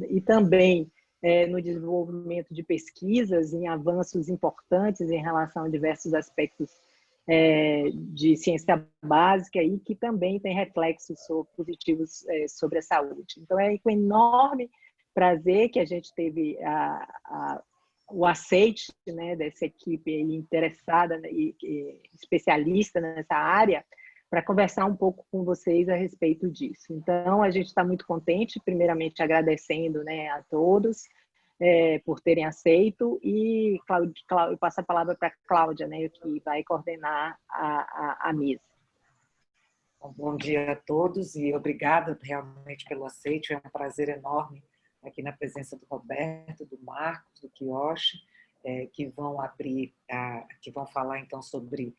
e também no desenvolvimento de pesquisas, em avanços importantes em relação a diversos aspectos de ciência básica e que também tem reflexos positivos sobre a saúde. Então, é com enorme prazer que a gente teve o aceite, né, dessa equipe aí interessada e especialista nessa área para conversar um pouco com vocês a respeito disso. Então, a gente está muito contente, primeiramente agradecendo, né, a todos por terem aceito, e eu passo a palavra para a Cláudia, né, que vai coordenar a mesa. Bom dia a todos e obrigada realmente pelo aceite, é um prazer enorme aqui na presença do Roberto, do Marcos, do Kiyoshi, que vão que vão falar então sobre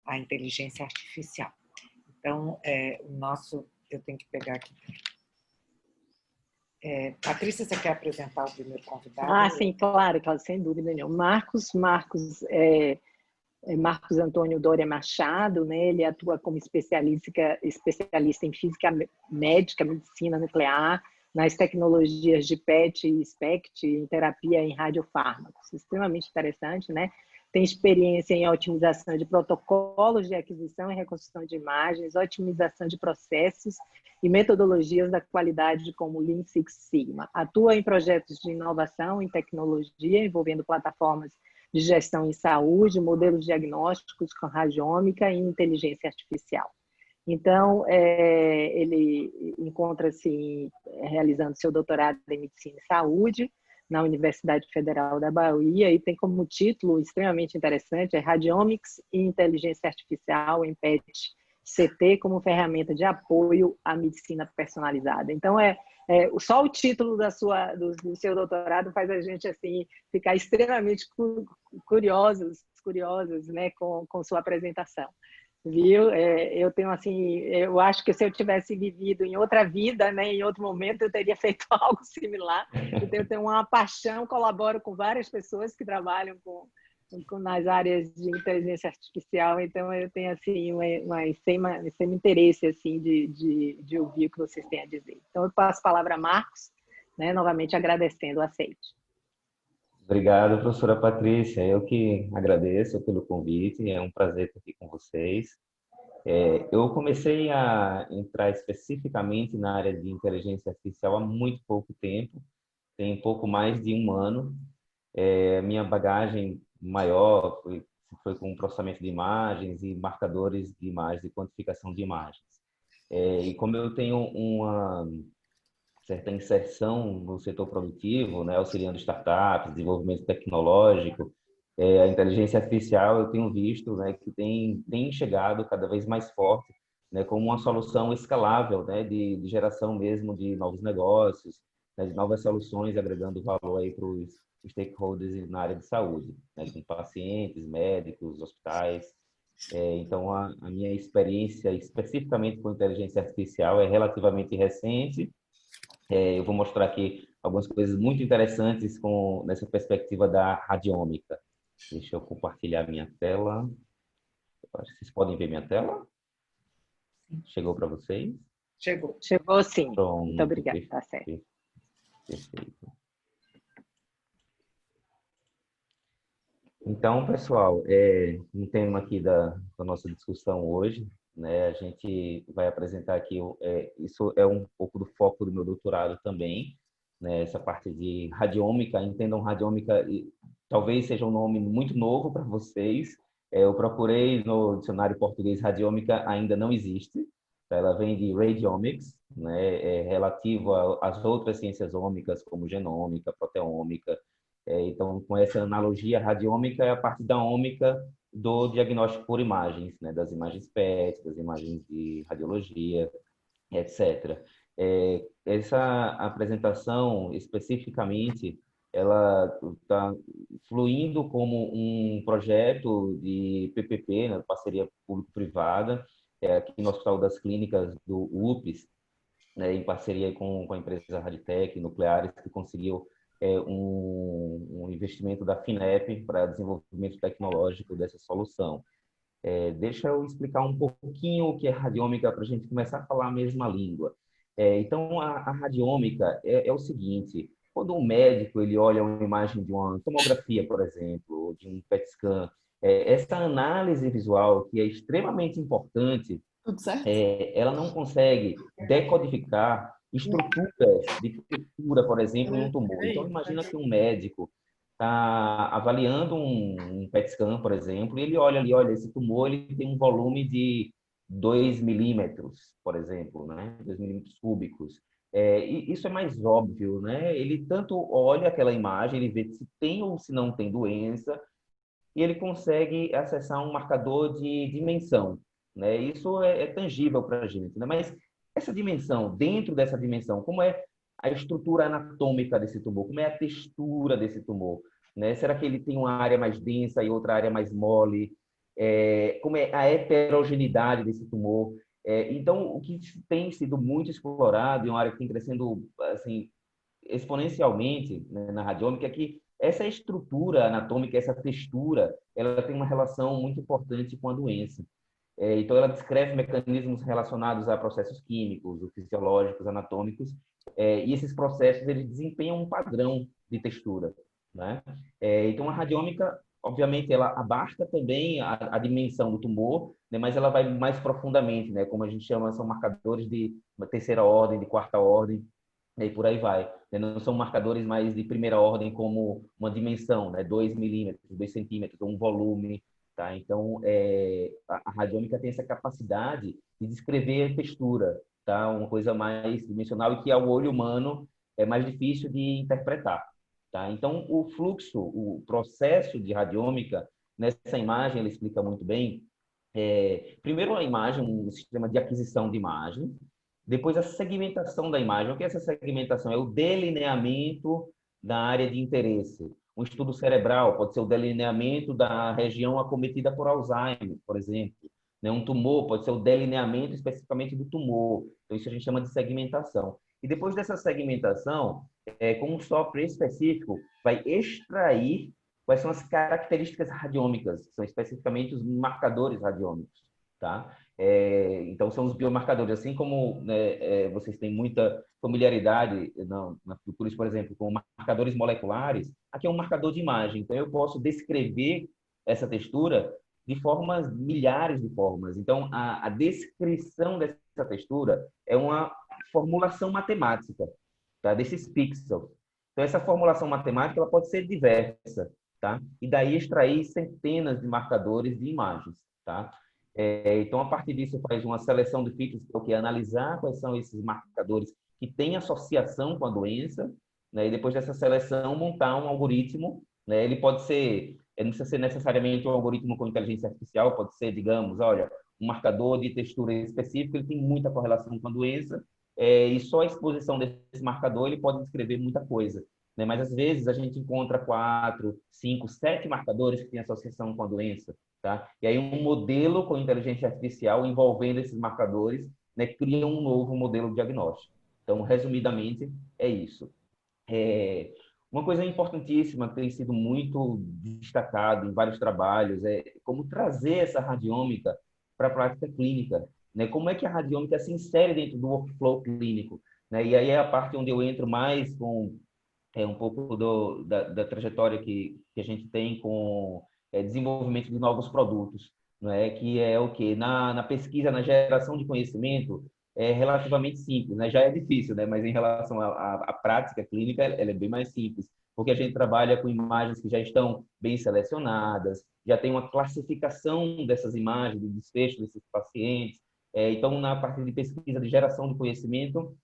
a inteligência artificial. Então, eu tenho que pegar aqui. Patrícia, você quer apresentar o primeiro convidado? Sim, claro, sem dúvida nenhuma. Marcos Antônio Doria Machado, né? Ele atua como especialista em física médica, medicina nuclear, nas tecnologias de PET e SPECT, em terapia em radiofármacos. Extremamente interessante, né? Tem experiência em otimização de protocolos de aquisição e reconstrução de imagens, otimização de processos e metodologias da qualidade como Lean Six Sigma. Atua em projetos de inovação em tecnologia, envolvendo plataformas de gestão em saúde, modelos diagnósticos com radiômica e inteligência artificial. Então, ele encontra-se realizando seu doutorado em Medicina e Saúde na Universidade Federal da Bahia e tem como título extremamente interessante Radiomics e Inteligência Artificial em PET-CT como ferramenta de apoio à medicina personalizada. Então, só o título do seu doutorado faz a gente assim ficar extremamente curiosos, né, com sua apresentação. Viu? Eu tenho assim, eu acho que se eu tivesse vivido em outra vida, né, em outro momento, eu teria feito algo similar. Então, eu tenho uma paixão, colaboro com várias pessoas que trabalham nas áreas de inteligência artificial, então eu tenho assim um interesse assim de ouvir o que vocês têm a dizer. Então, eu passo a palavra a Marcos, né, novamente agradecendo o aceite. Obrigado, professora Patrícia. Eu que agradeço pelo convite, é um prazer estar aqui com vocês. Eu comecei a entrar especificamente na área de inteligência artificial há muito pouco tempo, tem pouco mais de um ano. Minha bagagem maior foi com processamento de imagens e marcadores de imagens e quantificação de imagens. E como eu tenho uma certa inserção no setor produtivo, né, auxiliando startups, desenvolvimento tecnológico, a inteligência artificial eu tenho visto, né, que tem chegado cada vez mais forte, né, como uma solução escalável, né, de geração mesmo de novos negócios, né, de novas soluções agregando valor aí para os stakeholders na área de saúde, né, com pacientes, médicos, hospitais. Então, a minha experiência especificamente com inteligência artificial é relativamente recente. Eu vou mostrar aqui algumas coisas muito interessantes nessa perspectiva da radiômica. Deixa eu compartilhar minha tela. Acho que vocês podem ver minha tela. Chegou para vocês? Chegou. Chegou sim. Pronto, muito obrigada. Tá certo. Perfeito. Então, pessoal, um tema aqui da nossa discussão hoje, né? A gente vai apresentar aqui, isso é um pouco do foco do meu doutorado também, né? Essa parte de radiômica, entendam radiômica, talvez seja um nome muito novo para vocês. Eu procurei no dicionário português, radiômica ainda não existe, tá? Ela vem de radiomics, né? Relativo às outras ciências ômicas, como genômica, proteômica. Então, com essa analogia, a radiômica é a parte da ômica do diagnóstico por imagens, né? Das imagens PET, das imagens de radiologia, etc. Essa apresentação, especificamente, ela está fluindo como um projeto de PPP, né? Parceria público-privada, aqui no Hospital das Clínicas do UPS, né? Em parceria com a empresa Raditec Nucleares, que conseguiu um investimento da FINEP para desenvolvimento tecnológico dessa solução. Deixa eu explicar um pouquinho o que é radiômica para a gente começar a falar a mesma língua. Então, a radiômica é o seguinte: quando um médico ele olha uma imagem de uma tomografia, por exemplo, ou de um PET scan, essa análise visual, que é extremamente importante, Tudo certo? ela não consegue decodificar estruturas de textura, por exemplo, em um tumor. Então, imagina que um médico está avaliando um PET scan, por exemplo, e ele olha ali, olha, esse tumor ele tem um volume de 2 milímetros, por exemplo, né? 2 milímetros cúbicos. E isso é mais óbvio, né? Ele tanto olha aquela imagem, ele vê se tem ou se não tem doença, e ele consegue acessar um marcador de dimensão, né? Isso é tangível para a gente, né? Mas essa dimensão, dentro dessa dimensão, como é a estrutura anatômica desse tumor? Como é a textura desse tumor? Né? Será que ele tem uma área mais densa e outra área mais mole? Como é a heterogeneidade desse tumor? Então, o que tem sido muito explorado, e uma área que tem crescendo assim, exponencialmente, né, na radiômica, é que essa estrutura anatômica, essa textura, ela tem uma relação muito importante com a doença. Então, ela descreve mecanismos relacionados a processos químicos, ou fisiológicos, anatômicos, e esses processos eles desempenham um padrão de textura, né? Então, a radiômica, obviamente, ela abarca também a dimensão do tumor, né? Mas ela vai mais profundamente, né? Como a gente chama, são marcadores de terceira ordem, de quarta ordem, e por aí vai. Não são marcadores mais de primeira ordem como uma dimensão, né? 2 milímetros, 2 centímetros, um volume, tá? Então, a radiômica tem essa capacidade de descrever textura, tá? Uma coisa mais dimensional e que ao olho humano é mais difícil de interpretar, tá? Então, o fluxo, o processo de radiômica, nessa imagem, ele explica muito bem. Primeiro, a imagem, um sistema de aquisição de imagem, depois, a segmentação da imagem. O que é essa segmentação? É o delineamento da área de interesse. Um estudo cerebral pode ser o delineamento da região acometida por Alzheimer, por exemplo. Um tumor pode ser o delineamento especificamente do tumor. Então, isso a gente chama de segmentação. E depois dessa segmentação, com um software específico, vai extrair quais são as características radiômicas, que são especificamente os marcadores radiômicos, tá? Então, são os biomarcadores. Assim como, né, vocês têm muita familiaridade na Fiocruz, por exemplo, com marcadores moleculares, aqui é um marcador de imagem. Então, eu posso descrever essa textura de formas, milhares de formas. Então, a descrição dessa textura é uma formulação matemática, tá? Desses pixels. Então, essa formulação matemática ela pode ser diversa, tá? E daí extrair centenas de marcadores de imagens, tá? Então, a partir disso, faz uma seleção de features, que é analisar quais são esses marcadores que têm associação com a doença, né? E depois dessa seleção, montar um algoritmo, né? Ele pode ser, não precisa ser necessariamente um algoritmo com inteligência artificial, pode ser, digamos, olha, um marcador de textura específico, ele tem muita correlação com a doença, e só a exposição desse marcador, ele pode descrever muita coisa, né? Mas, às vezes, a gente encontra 4, 5, 7 marcadores que têm associação com a doença, tá? E aí um modelo com inteligência artificial envolvendo esses marcadores, né, cria um novo modelo diagnóstico. Então, resumidamente, é isso. Uma coisa importantíssima que tem sido muito destacado em vários trabalhos é como trazer essa radiômica para a prática clínica, né? Como é que a radiômica se insere dentro do workflow clínico, né? E aí é a parte onde eu entro mais com um pouco da trajetória que a gente tem com desenvolvimento de novos produtos, não é? Que é o que na pesquisa, na geração de conhecimento é relativamente simples, né? Já é difícil, né? Mas em relação à prática clínica, ela é bem mais simples, porque a gente trabalha com imagens que já estão bem selecionadas, já tem uma classificação dessas imagens, do desfecho desses pacientes. Então, na parte de pesquisa de geração de conhecimento,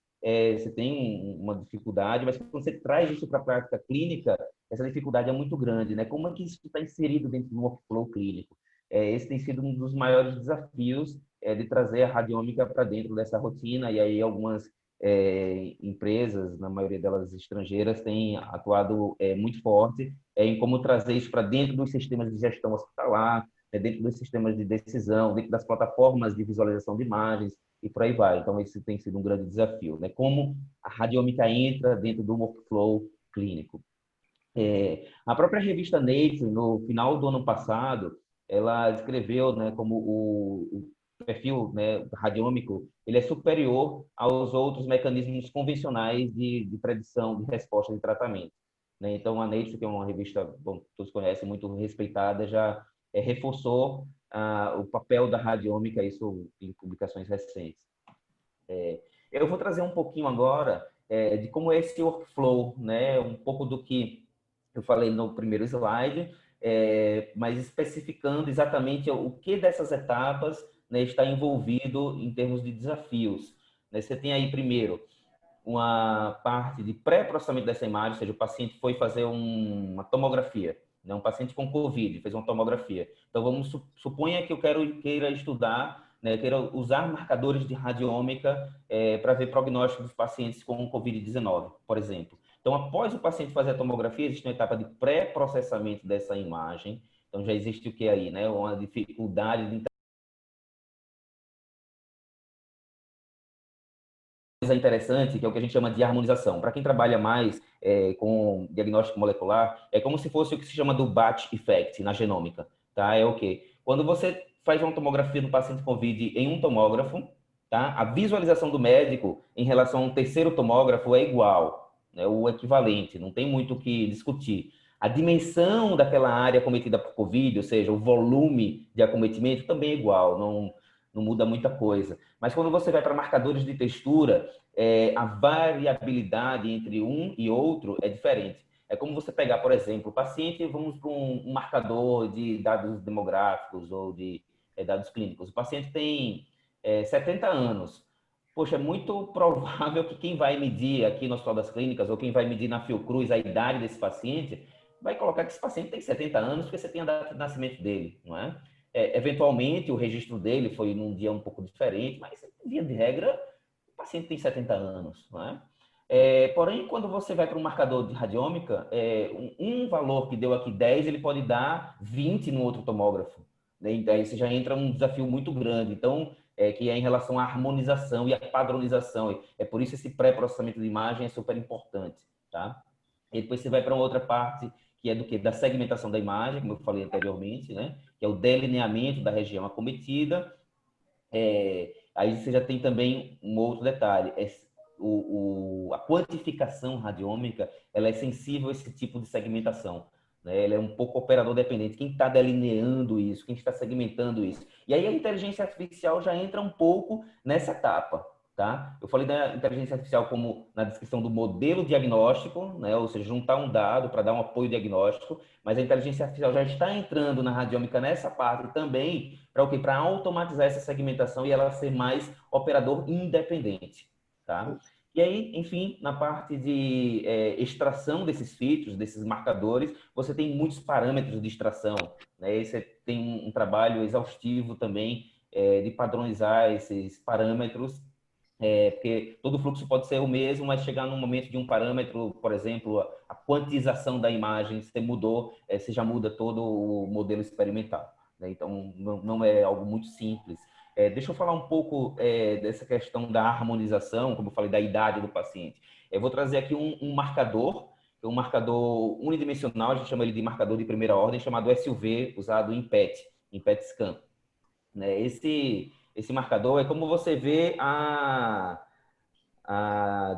você tem uma dificuldade, mas quando você traz isso para a prática clínica, essa dificuldade é muito grande, né? Como é que isso está inserido dentro do workflow clínico? Esse tem sido um dos maiores desafios de trazer a radiômica para dentro dessa rotina, e aí algumas empresas, na maioria delas estrangeiras, têm atuado muito forte em como trazer isso para dentro dos sistemas de gestão hospitalar, dentro dos sistemas de decisão, dentro das plataformas de visualização de imagens, e por aí vai. Então, esse tem sido um grande desafio, né? Como a radiômica entra dentro do workflow clínico. A própria revista Nature, no final do ano passado, ela escreveu, né, como perfil, né, radiômico, ele é superior aos outros mecanismos convencionais de predição, de resposta de tratamento, né? Então, a Nature, que é uma revista, bom, todos conhecem, muito respeitada, já reforçou o papel da radiômica, isso em publicações recentes. Eu vou trazer um pouquinho agora de como é esse workflow, né? Um pouco do que eu falei no primeiro slide, mas especificando exatamente o que dessas etapas, né, está envolvido em termos de desafios, né? Você tem aí, primeiro, uma parte de pré-processamento dessa imagem, ou seja, o paciente foi fazer uma tomografia, né? Um paciente com COVID, fez uma tomografia. Então, vamos suponha que eu queira estudar, né, queira usar marcadores de radiômica para ver prognóstico dos pacientes com COVID-19, por exemplo. Então, após o paciente fazer a tomografia, existe uma etapa de pré-processamento dessa imagem. Então, já existe o que aí, né? Uma dificuldade de interessante, que é o que a gente chama de harmonização. Para quem trabalha mais com diagnóstico molecular, é como se fosse o que se chama do batch effect na genômica, tá? É o quê? Quando você faz uma tomografia no paciente COVID em um tomógrafo, tá? A visualização do médico em relação a um terceiro tomógrafo é igual, né? O equivalente, não tem muito o que discutir. A dimensão daquela área acometida por COVID, ou seja, o volume de acometimento também é igual, não muda muita coisa. Mas quando você vai para marcadores de textura, a variabilidade entre um e outro é diferente. É como você pegar, por exemplo, o paciente, vamos para um marcador de dados demográficos ou de dados clínicos. O paciente tem 70 anos. Poxa, é muito provável que quem vai medir aqui no Hospital das Clínicas ou quem vai medir na Fiocruz a idade desse paciente vai colocar que esse paciente tem 70 anos porque você tem a data de nascimento dele, não é? Eventualmente, o registro dele foi num dia um pouco diferente, mas, via de regra, o paciente tem 70 anos, não é? Porém, quando você vai para um marcador de radiômica, um valor que deu aqui 10, ele pode dar 20 no outro tomógrafo, né? Então, aí você já entra um desafio muito grande. Então, que é em relação à harmonização e à padronização. É por isso esse pré-processamento de imagem é super importante, tá? E depois você vai para uma outra parte, que é do que? Da segmentação da imagem, como eu falei anteriormente, né? Que é o delineamento da região acometida. Aí você já tem também um outro detalhe, a quantificação radiômica, ela é sensível a esse tipo de segmentação, né? Ela é um pouco operador dependente. Quem está delineando isso, quem está segmentando isso. E aí a inteligência artificial já entra um pouco nessa etapa, tá? Eu falei da inteligência artificial como na descrição do modelo diagnóstico, né? Ou seja, juntar um dado para dar um apoio diagnóstico, mas a inteligência artificial já está entrando na radiômica nessa parte também, para o quê? Para automatizar essa segmentação e ela ser mais operador independente, tá? E aí, enfim, na parte de extração desses filtros, desses marcadores, você tem muitos parâmetros de extração, né? E você tem um trabalho exaustivo também de padronizar esses parâmetros, porque todo fluxo pode ser o mesmo, mas chegar num momento de um parâmetro, por exemplo, a quantização da imagem, você mudou, você já muda todo o modelo experimental, né? Então, não é algo muito simples. Deixa eu falar um pouco dessa questão da harmonização, como eu falei, da idade do paciente. Eu vou trazer aqui um marcador, que é um marcador unidimensional, a gente chama ele de marcador de primeira ordem, chamado SUV, usado em PET scan, né? Esse marcador é como você vê a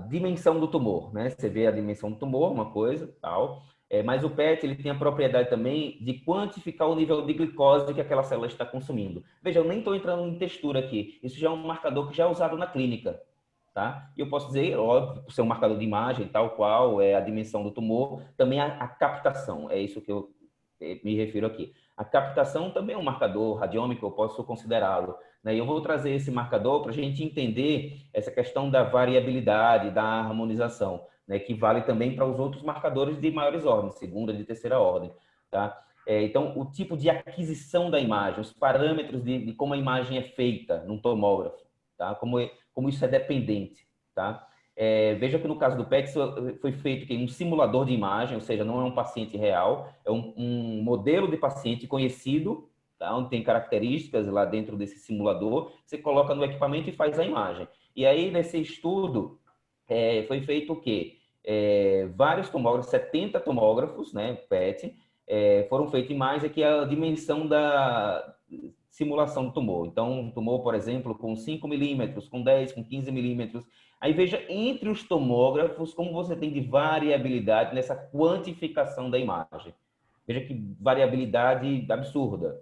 dimensão do tumor, né? Você vê a dimensão do tumor, uma coisa, tal. Mas o PET ele tem a propriedade também de quantificar o nível de glicose que aquela célula está consumindo. Veja, eu nem estou entrando em textura aqui. Isso já é um marcador que já é usado na clínica, tá? E eu posso dizer, óbvio, por ser um marcador de imagem, tal qual é a dimensão do tumor, também a captação. É isso que eu me refiro aqui. A captação também é um marcador radiômico, eu posso considerá-lo, né? E eu vou trazer esse marcador para a gente entender essa questão da variabilidade, da harmonização, né? Que vale também para os outros marcadores de maiores ordens, segunda, de terceira ordem, tá? Então, o tipo de aquisição da imagem, os parâmetros de como a imagem é feita num tomógrafo, tá? Como isso é dependente, tá? Veja que no caso do PET foi feito em um simulador de imagem, ou seja, não é um paciente real, é um modelo de paciente conhecido, tá? Onde tem características lá dentro desse simulador, você coloca no equipamento e faz a imagem. E aí, nesse estudo, foi feito o quê? Vários tomógrafos, 70 tomógrafos, né, PET, foram feitos imagens que a dimensão simulação do tumor. Então, um tumor, por exemplo, com 5 milímetros, com 10, com 15 milímetros. Aí veja entre os tomógrafos como você tem de variabilidade nessa quantificação da imagem. Veja que variabilidade absurda.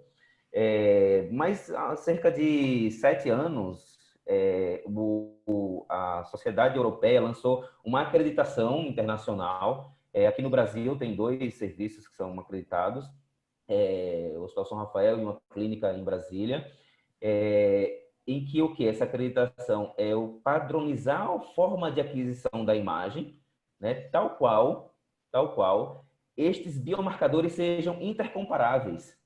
Mas há cerca de 7 anos, a Sociedade Europeia lançou uma acreditação internacional. Aqui no Brasil tem 2 serviços que são acreditados, o Hospital São Rafael e uma clínica em Brasília, em que o que essa acreditação é o padronizar a forma de aquisição da imagem, né, tal qual estes biomarcadores sejam intercomparáveis,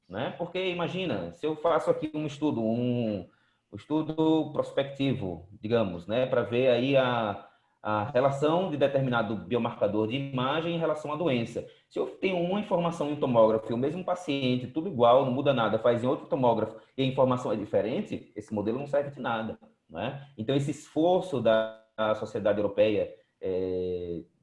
né? Porque imagina, se eu faço aqui um estudo prospectivo, digamos, né, para ver aí a relação de determinado biomarcador de imagem em relação à doença. Se eu tenho uma informação em um tomógrafo e o mesmo paciente, tudo igual, não muda nada, faz em outro tomógrafo e a informação é diferente, esse modelo não serve de nada, né? Então, esse esforço da Sociedade Europeia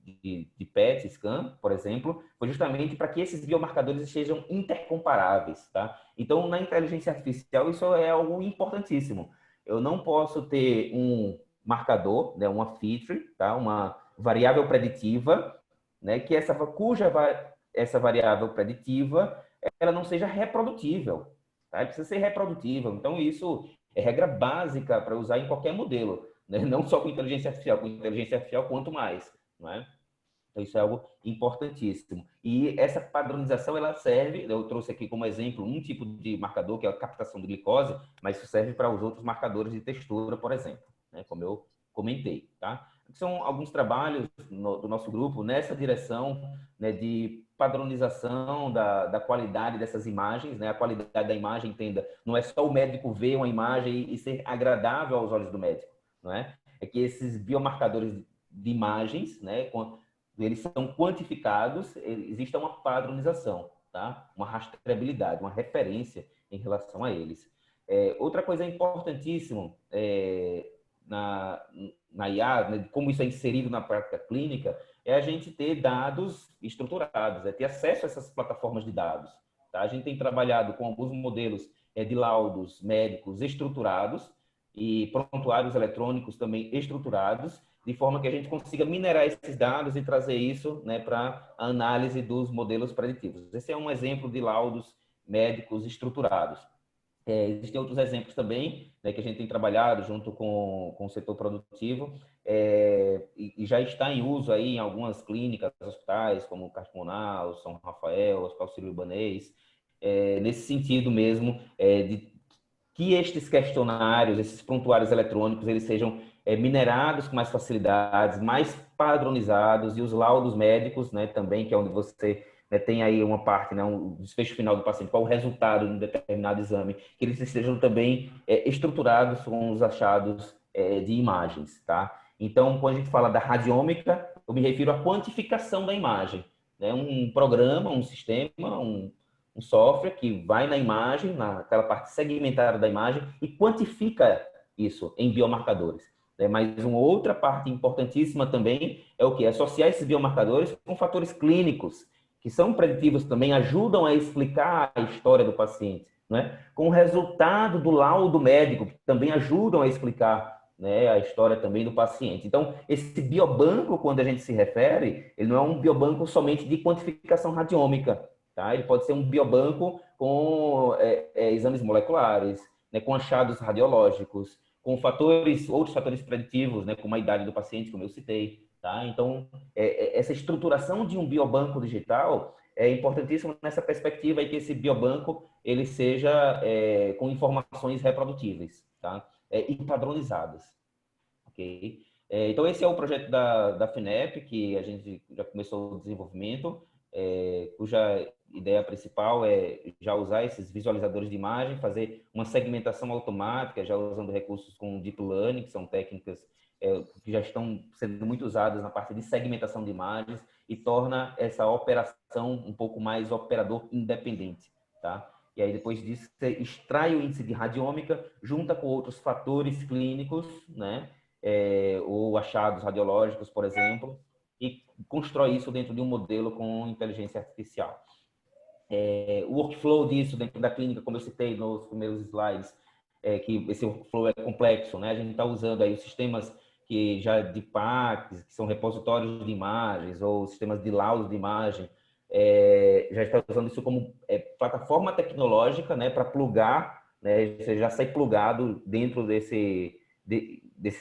de PET scan, por exemplo, foi justamente para que esses biomarcadores sejam intercomparáveis, tá? Então, na inteligência artificial, isso é algo importantíssimo. Eu não posso ter um marcador, né, uma feature, tá? Uma variável preditiva, né, que cuja essa variável preditiva ela não seja reprodutível, tá? Precisa ser reprodutível. Então, isso é regra básica para usar em qualquer modelo, né? Não só com inteligência artificial, quanto mais, não é? Então, isso é algo importantíssimo. E essa padronização, ela serve, eu trouxe aqui como exemplo um tipo de marcador, que é a captação de glicose, mas isso serve para os outros marcadores de textura, por exemplo, né? Como eu comentei, tá? São alguns trabalhos do nosso grupo nessa direção, né, de padronização da qualidade dessas imagens, né? A qualidade da imagem, entenda, não é só o médico ver uma imagem e ser agradável aos olhos do médico, não é? É que esses biomarcadores de imagens, né, eles são quantificados, existe uma padronização, tá? Uma rastreabilidade, uma referência em relação a eles. Outra coisa importantíssima na IA, né, como isso é inserido na prática clínica, é a gente ter dados estruturados, ter acesso a essas plataformas de dados. Tá? A gente tem trabalhado com alguns modelos de laudos médicos estruturados e prontuários eletrônicos também estruturados, de forma que a gente consiga minerar esses dados e trazer isso, né, para a análise dos modelos preditivos. Esse é um exemplo de laudos médicos estruturados. Existem outros exemplos também, né, que a gente tem trabalhado junto com o setor produtivo, e já está em uso aí em algumas clínicas, hospitais, como Cardimonal, São Rafael, Hospital Sírio-Libanês, nesse sentido mesmo, de que estes questionários, esses prontuários eletrônicos, eles sejam minerados com mais facilidades, mais padronizados, e os laudos médicos, né, também, que é onde você tem aí uma parte, né, um desfecho final do paciente, qual o resultado de um determinado exame, que eles sejam também estruturados com os achados de imagens, tá? Então, quando a gente fala da radiômica, eu me refiro à quantificação da imagem, né? Um programa, um sistema, um software que vai na imagem, naquela parte segmentada da imagem, e quantifica isso em biomarcadores. Mas uma outra parte importantíssima também é o quê? Associar esses biomarcadores com fatores clínicos, que são preditivos também, ajudam a explicar a história do paciente, né? Com o resultado do laudo médico, que também ajudam a explicar, né, a história também do paciente. Então, esse biobanco, quando a gente se refere, ele não é um biobanco somente de quantificação radiômica, tá? Ele pode ser um biobanco com exames moleculares, né, com achados radiológicos, com outros fatores preditivos, né, como a idade do paciente, como eu citei. Tá? Então, essa estruturação de um biobanco digital é importantíssima nessa perspectiva e que esse biobanco ele seja com informações reprodutíveis, tá? E padronizadas. Okay? Então, esse é o projeto da FINEP, que a gente já começou o desenvolvimento, cuja ideia principal é já usar esses visualizadores de imagem, fazer uma segmentação automática, já usando recursos com Deep Learning, que são técnicas que já estão sendo muito usadas na parte de segmentação de imagens e torna essa operação um pouco mais operador independente, tá? E aí, depois disso, você extrai o índice de radiômica, junta com outros fatores clínicos, né? Ou achados radiológicos, por exemplo, e constrói isso dentro de um modelo com inteligência artificial. O workflow disso dentro da clínica, como eu citei nos primeiros slides, que esse workflow é complexo, né? A gente está usando aí os sistemas que já de PACS, que são repositórios de imagens, ou sistemas de laudo de imagem, já está usando isso como plataforma tecnológica, né, para plugar, né, você já sai plugado dentro desse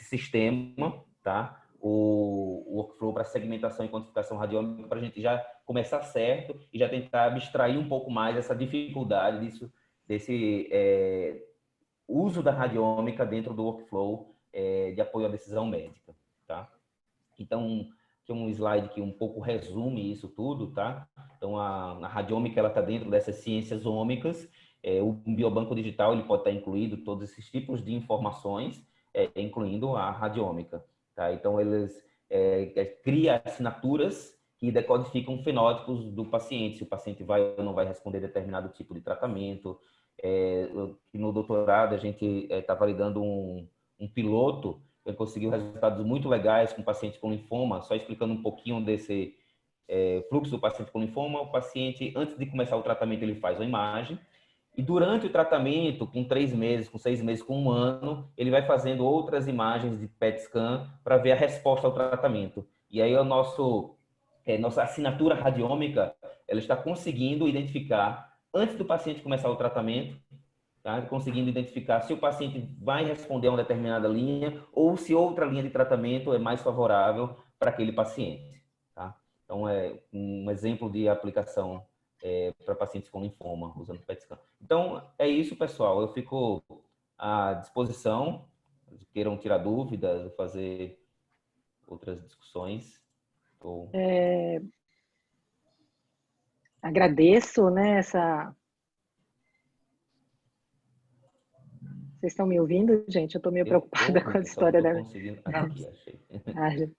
sistema, tá? O workflow para segmentação e quantificação radiômica, para a gente já começar certo e já tentar abstrair um pouco mais essa dificuldade desse uso da radiômica dentro do workflow de apoio à decisão médica, tá? Então, tem um slide que um pouco resume isso tudo, tá? Então, a radiômica, ela está dentro dessas ciências ômicas. O biobanco digital, ele pode estar incluído todos esses tipos de informações, incluindo a radiômica, tá? Então, eles criam assinaturas que decodificam fenótipos do paciente, se o paciente vai ou não vai responder determinado tipo de tratamento. No doutorado, a gente está validando um piloto. Ele conseguiu resultados muito legais com pacientes com linfoma, só explicando um pouquinho desse fluxo do paciente com linfoma. O paciente, antes de começar o tratamento, ele faz uma imagem, e durante o tratamento, com 3 meses, com 6 meses, com 1 ano, ele vai fazendo outras imagens de PET scan para ver a resposta ao tratamento. E aí nossa assinatura radiômica, ela está conseguindo identificar, antes do paciente começar o tratamento, tá? Conseguindo identificar se o paciente vai responder a uma determinada linha ou se outra linha de tratamento é mais favorável para aquele paciente, tá? Então, é um exemplo de aplicação para pacientes com linfoma, usando PET scan. Então, é isso, pessoal. Eu fico à disposição, se queiram tirar dúvidas, fazer outras discussões. Agradeço, né, Vocês estão me ouvindo, gente? Eu estou meio preocupada com a história da... Aqui, achei.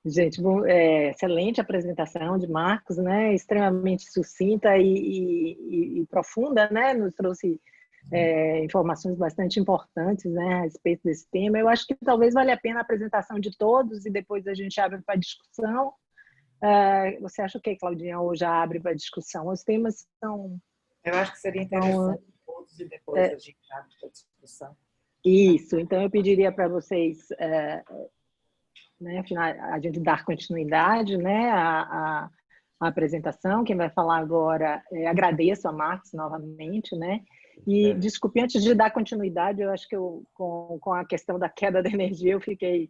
Gente, excelente apresentação de Marcos, né? Extremamente sucinta e profunda, né? Nos trouxe informações bastante importantes, né, a respeito desse tema. Eu acho que talvez valha a pena a apresentação de todos e depois a gente abre para discussão. Você acha o que, Claudinha, ou já abre para discussão? Os temas são... Eu acho que seria interessante todos e depois a gente abre para discussão. Isso, então eu pediria para vocês... né, a gente dar continuidade, né, à apresentação. Quem vai falar agora, agradeço a Marcos novamente, né, e desculpe, antes de dar continuidade, eu acho que com a questão da queda da energia, eu fiquei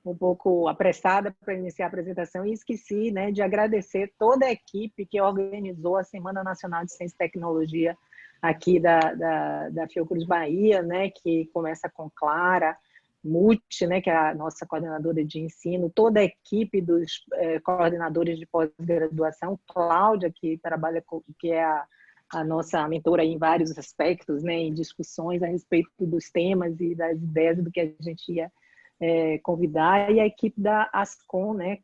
um pouco apressada para iniciar a apresentação e esqueci, né, de agradecer toda a equipe que organizou a Semana Nacional de Ciência e Tecnologia aqui da Fiocruz Bahia, né, que começa com Clara Muti, né, que é a nossa coordenadora de ensino, toda a equipe dos coordenadores de pós-graduação, Cláudia, que trabalha que é a nossa mentora em vários aspectos, né, em discussões a respeito dos temas e das ideias do que a gente ia convidar, e a equipe da Ascom, né,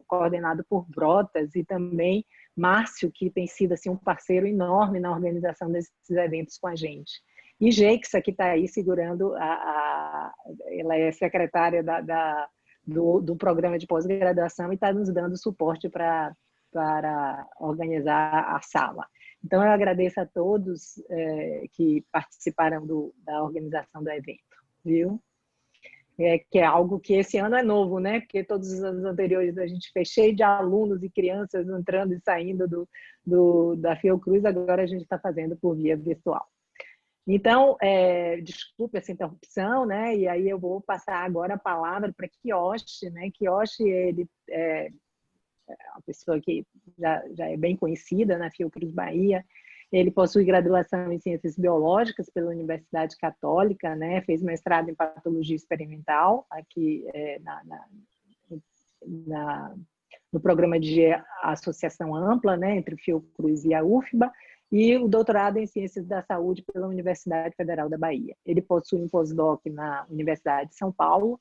coordenado por Brotas, e também Márcio, que tem sido assim, um parceiro enorme na organização desses eventos com a gente. E Geixa, que está aí segurando, ela é secretária do programa de pós-graduação e está nos dando suporte para organizar a sala. Então, eu agradeço a todos que participaram da organização do evento, viu? Que é algo que esse ano é novo, né? Porque todos os anos anteriores a gente fez cheio de alunos e crianças entrando e saindo da Fiocruz, agora a gente está fazendo por via virtual. Então, desculpe essa interrupção, né? E aí eu vou passar agora a palavra para Kiyoshi, né? Kiyoshi, ele é uma pessoa que já é bem conhecida na Fiocruz Bahia. Ele possui graduação em Ciências Biológicas pela Universidade Católica, né? Fez mestrado em Patologia Experimental aqui no programa de associação ampla, né? Entre Fiocruz e a UFBA, e o doutorado em Ciências da Saúde pela Universidade Federal da Bahia. Ele possui um pós-doc na Universidade de São Paulo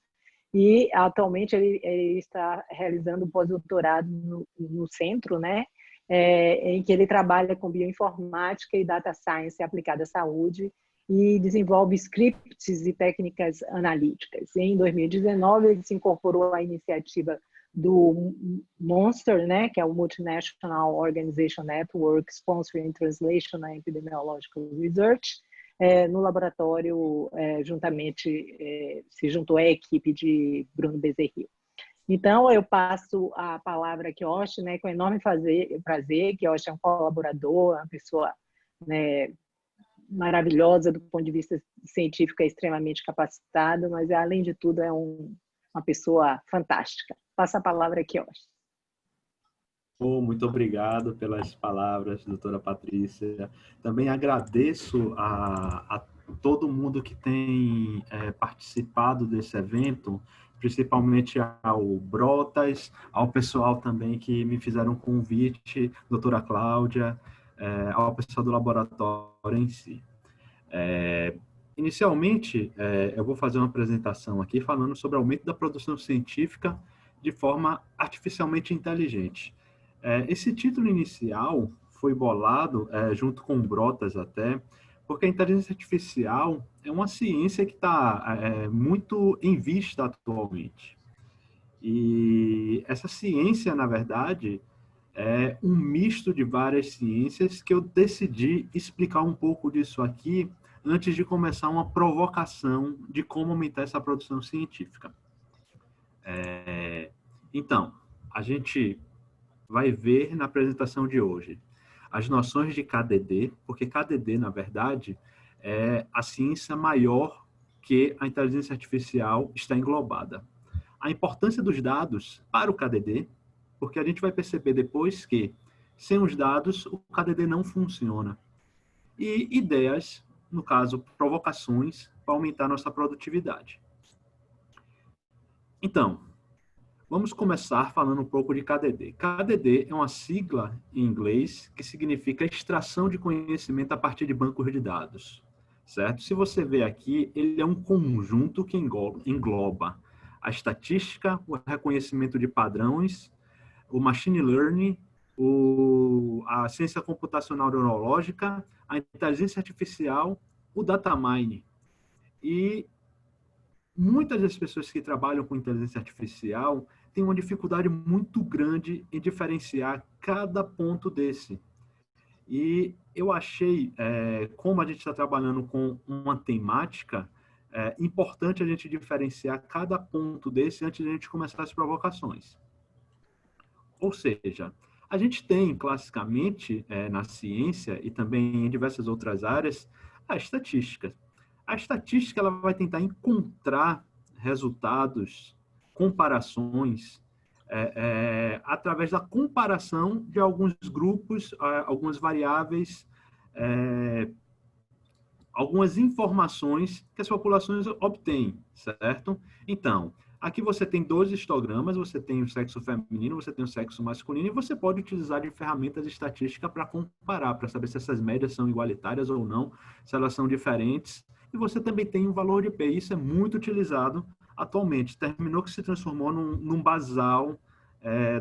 e atualmente ele está realizando um pós-doutorado no centro, né? Em que ele trabalha com bioinformática e data science aplicada à saúde e desenvolve scripts e técnicas analíticas. Em 2019, ele se incorporou à iniciativa do MONSTER, né, que é o Multinational Organization Network Sponsoring Translation and Epidemiological Research, no laboratório, juntamente, se juntou à equipe de Bruno Bezerril. Então, eu passo a palavra a Kioshi, né, com enorme prazer. Kioshi é um colaborador, uma pessoa, né, maravilhosa do ponto de vista científico, é extremamente capacitado, mas, além de tudo, é uma pessoa fantástica. Passo a palavra a Kioshi. Muito obrigado pelas palavras, doutora Patrícia. Também agradeço a todo mundo que tem participado desse evento, principalmente ao Brotas, ao pessoal também que me fizeram um convite, doutora Cláudia, ao pessoal do laboratório em si. Inicialmente, eu vou fazer uma apresentação aqui falando sobre o aumento da produção científica de forma artificialmente inteligente. Esse título inicial foi bolado, junto com o Brotas até, porque a inteligência artificial é uma ciência que está muito em vista atualmente. E essa ciência, na verdade, é um misto de várias ciências que eu decidi explicar um pouco disso aqui antes de começar uma provocação de como aumentar essa produção científica. Então, a gente vai ver na apresentação de hoje as noções de KDD, porque KDD, na verdade, é a ciência maior que a inteligência artificial está englobada. A importância dos dados para o KDD, porque a gente vai perceber depois que, sem os dados, o KDD não funciona. E ideias, no caso, provocações, para aumentar nossa produtividade. Então, vamos começar falando um pouco de KDD. KDD é uma sigla em inglês que significa extração de conhecimento a partir de bancos de dados, certo? Se você ver aqui, ele é um conjunto que engloba a estatística, o reconhecimento de padrões, o machine learning, a ciência computacional neurológica, a inteligência artificial, o data mining. E muitas das pessoas que trabalham com inteligência artificial têm uma dificuldade muito grande em diferenciar cada ponto desse. E eu achei, como a gente está trabalhando com uma temática, importante a gente diferenciar cada ponto desse antes de a gente começar as provocações. Ou seja, a gente tem classicamente na ciência e também em diversas outras áreas a estatística. A estatística ela vai tentar encontrar resultados, comparações, através da comparação de alguns grupos, algumas variáveis, algumas informações que as populações obtêm, certo? Então, aqui você tem dois histogramas, você tem o sexo feminino, você tem o sexo masculino, e você pode utilizar de ferramentas estatísticas para comparar, para saber se essas médias são igualitárias ou não, se elas são diferentes. E você também tem um valor de P. Isso é muito utilizado atualmente. Terminou que se transformou num basal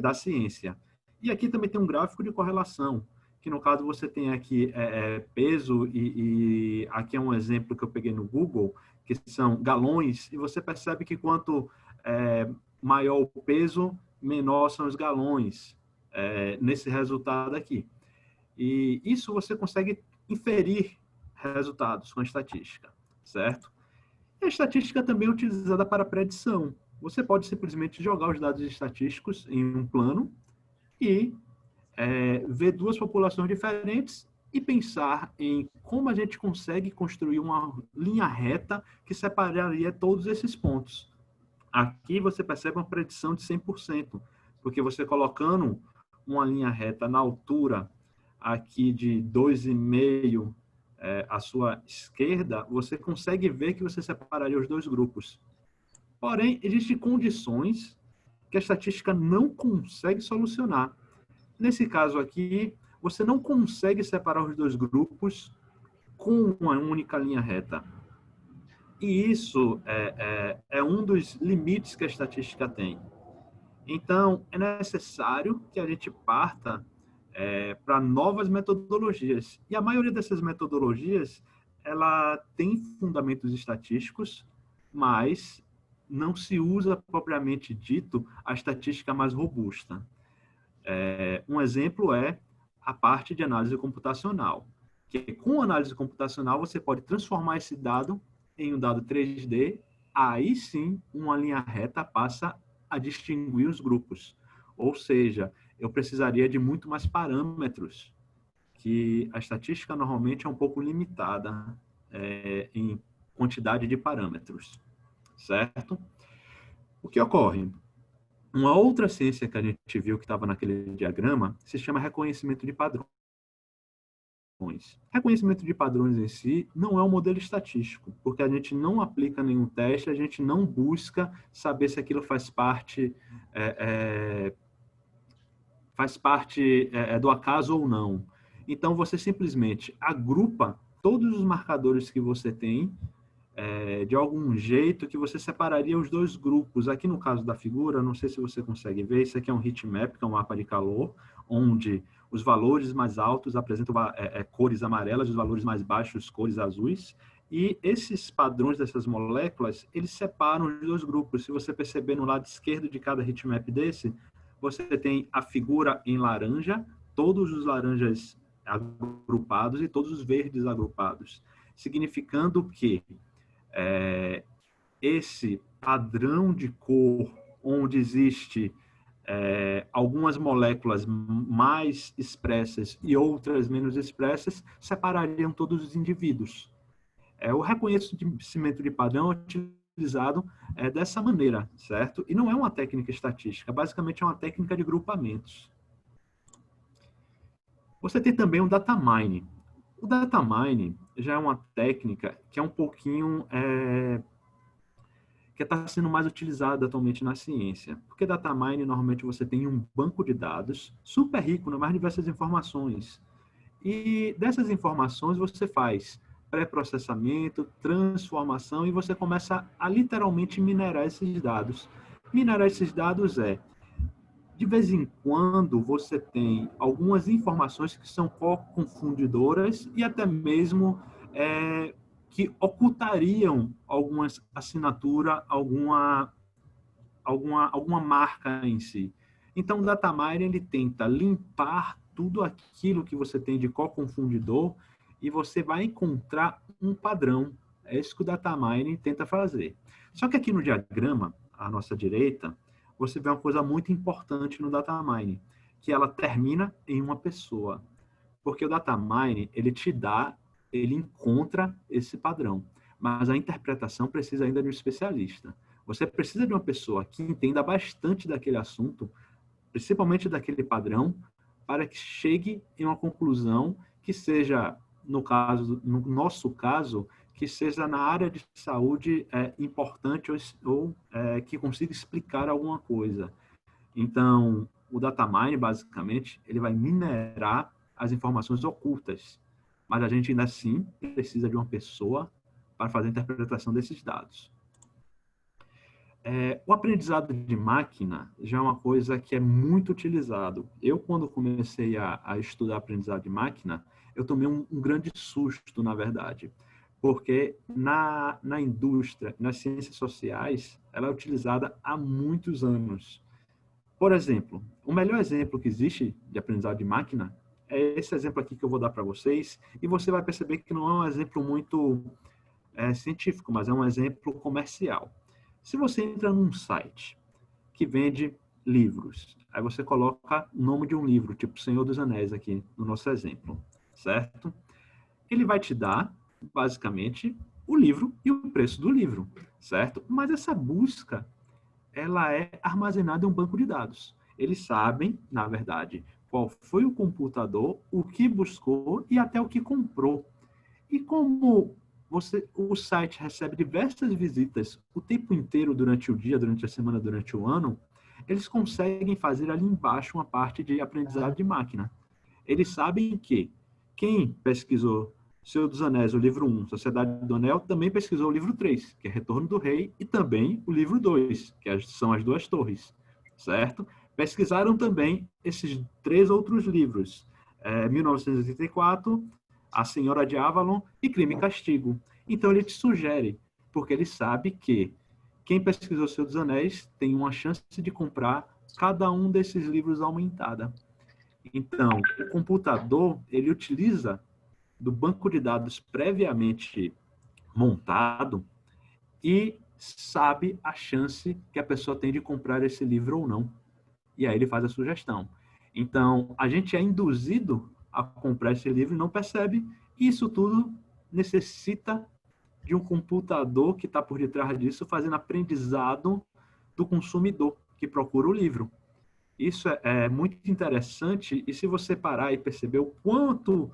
da ciência. E aqui também tem um gráfico de correlação, que no caso você tem aqui peso, e aqui é um exemplo que eu peguei no Google, que são galões, e você percebe que quanto maior o peso, menor são os galões nesse resultado aqui. E isso você consegue inferir resultados com a estatística, certo? E a estatística também é utilizada para predição. Você pode simplesmente jogar os dados estatísticos em um plano e ver duas populações diferentes e pensar em como a gente consegue construir uma linha reta que separaria todos esses pontos. Aqui você percebe uma predição de 100%, porque você colocando uma linha reta na altura aqui de 2,5 à sua esquerda, você consegue ver que você separaria os dois grupos. Porém, existem condições que a estatística não consegue solucionar. Nesse caso aqui, você não consegue separar os dois grupos com uma única linha reta. E isso é um dos limites que a estatística tem. Então, é necessário que a gente parta para novas metodologias. E a maioria dessas metodologias, ela tem fundamentos estatísticos, mas não se usa propriamente dito a estatística mais robusta. Um exemplo é a parte de análise computacional, que com análise computacional você pode transformar esse dado em um dado 3D, aí sim uma linha reta passa a distinguir os grupos. Ou seja, eu precisaria de muito mais parâmetros, que a estatística normalmente é um pouco limitada em quantidade de parâmetros, certo? O que ocorre? Uma outra ciência que a gente viu que estava naquele diagrama se chama reconhecimento de padrões. Reconhecimento de padrões em si não é um modelo estatístico, porque a gente não aplica nenhum teste, a gente não busca saber se aquilo faz parte do acaso ou não. Então, você simplesmente agrupa todos os marcadores que você tem de algum jeito que você separaria os dois grupos. Aqui no caso da figura, não sei se você consegue ver, isso aqui é um heat map, que é um mapa de calor, onde os valores mais altos apresentam cores amarelas, os valores mais baixos, cores azuis, e esses padrões dessas moléculas, eles separam os dois grupos. Se você perceber no lado esquerdo de cada heat map desse, você tem a figura em laranja, todos os laranjas agrupados e todos os verdes agrupados, significando que esse padrão de cor, onde existe algumas moléculas mais expressas e outras menos expressas, separariam todos os indivíduos. O reconhecimento de padrão é utilizado dessa maneira, certo? E não é uma técnica estatística, basicamente é uma técnica de grupamentos. Você tem também o data mining. O data mining já é uma técnica que é um pouquinho que está sendo mais utilizada atualmente na ciência. Porque data mining, normalmente você tem um banco de dados super rico, nas mais diversas informações. E dessas informações você faz pré-processamento, transformação e você começa a literalmente minerar esses dados. Minerar esses dados de vez em quando você tem algumas informações que são confundidoras e até mesmo que ocultariam algumas assinatura, alguma marca em si. Então, o data mining ele tenta limpar tudo aquilo que você tem de co-confundidor e você vai encontrar um padrão. É isso que o data mining tenta fazer. Só que aqui no diagrama, à nossa direita, você vê uma coisa muito importante no data mining, que ela termina em uma pessoa. Porque o data mining, ele encontra esse padrão, mas a interpretação precisa ainda de um especialista. Você precisa de uma pessoa que entenda bastante daquele assunto, principalmente daquele padrão, para que chegue em uma conclusão que seja, no nosso caso, que seja na área de saúde importante ou que consiga explicar alguma coisa. Então, o data mining, basicamente, ele vai minerar as informações ocultas, mas a gente ainda assim precisa de uma pessoa para fazer a interpretação desses dados. O aprendizado de máquina já é uma coisa que é muito utilizado. Eu, quando comecei a estudar aprendizado de máquina, eu tomei um grande susto, na verdade, porque na indústria, nas ciências sociais, ela é utilizada há muitos anos. Por exemplo, o melhor exemplo que existe de aprendizado de máquina é esse exemplo aqui que eu vou dar para vocês, e você vai perceber que não é um exemplo muito científico, mas é um exemplo comercial. Se você entra num site que vende livros, aí você coloca o nome de um livro, tipo Senhor dos Anéis aqui no nosso exemplo, certo? Ele vai te dar, basicamente, o livro e o preço do livro, certo? Mas essa busca, ela é armazenada em um banco de dados. Eles sabem, na verdade, qual foi o computador, o que buscou e até o que comprou. E como o site recebe diversas visitas o tempo inteiro, durante o dia, durante a semana, durante o ano, eles conseguem fazer ali embaixo uma parte de aprendizado de máquina. Eles sabem que quem pesquisou Senhor dos Anéis, o livro 1, Sociedade do Anel, também pesquisou o livro 3, que é Retorno do Rei, e também o livro 2, que são as Duas Torres, certo? Pesquisaram também esses 3 outros livros, 1984, A Senhora de Avalon e Crime e Castigo. Então, ele te sugere, porque ele sabe que quem pesquisou Senhor dos Anéis tem uma chance de comprar cada um desses livros aumentada. Então, o computador, ele utiliza do banco de dados previamente montado e sabe a chance que a pessoa tem de comprar esse livro ou não. E aí ele faz a sugestão. Então, a gente é induzido a comprar esse livro e não percebe. E isso tudo necessita de um computador que está por detrás disso, fazendo aprendizado do consumidor que procura o livro. Isso é muito interessante, e se você parar e perceber o quanto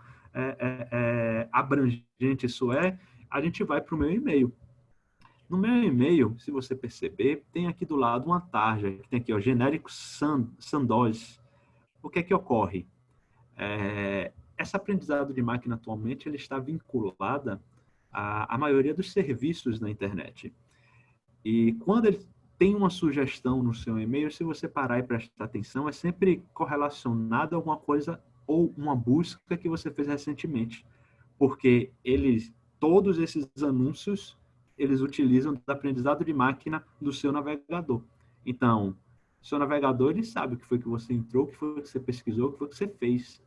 abrangente isso é, a gente vai para o meu e-mail. No meu e-mail, se você perceber, tem aqui do lado uma tarja, que tem aqui, ó, genérico Sandoz. O que é que ocorre? Esse aprendizado de máquina atualmente ele está vinculada à maioria dos serviços na internet. E quando ele tem uma sugestão no seu e-mail, se você parar e prestar atenção, é sempre correlacionado a alguma coisa ou uma busca que você fez recentemente. Porque todos esses anúncios, eles utilizam o aprendizado de máquina do seu navegador. Então, o seu navegador, ele sabe o que foi que você entrou, o que foi que você pesquisou, o que foi que você fez.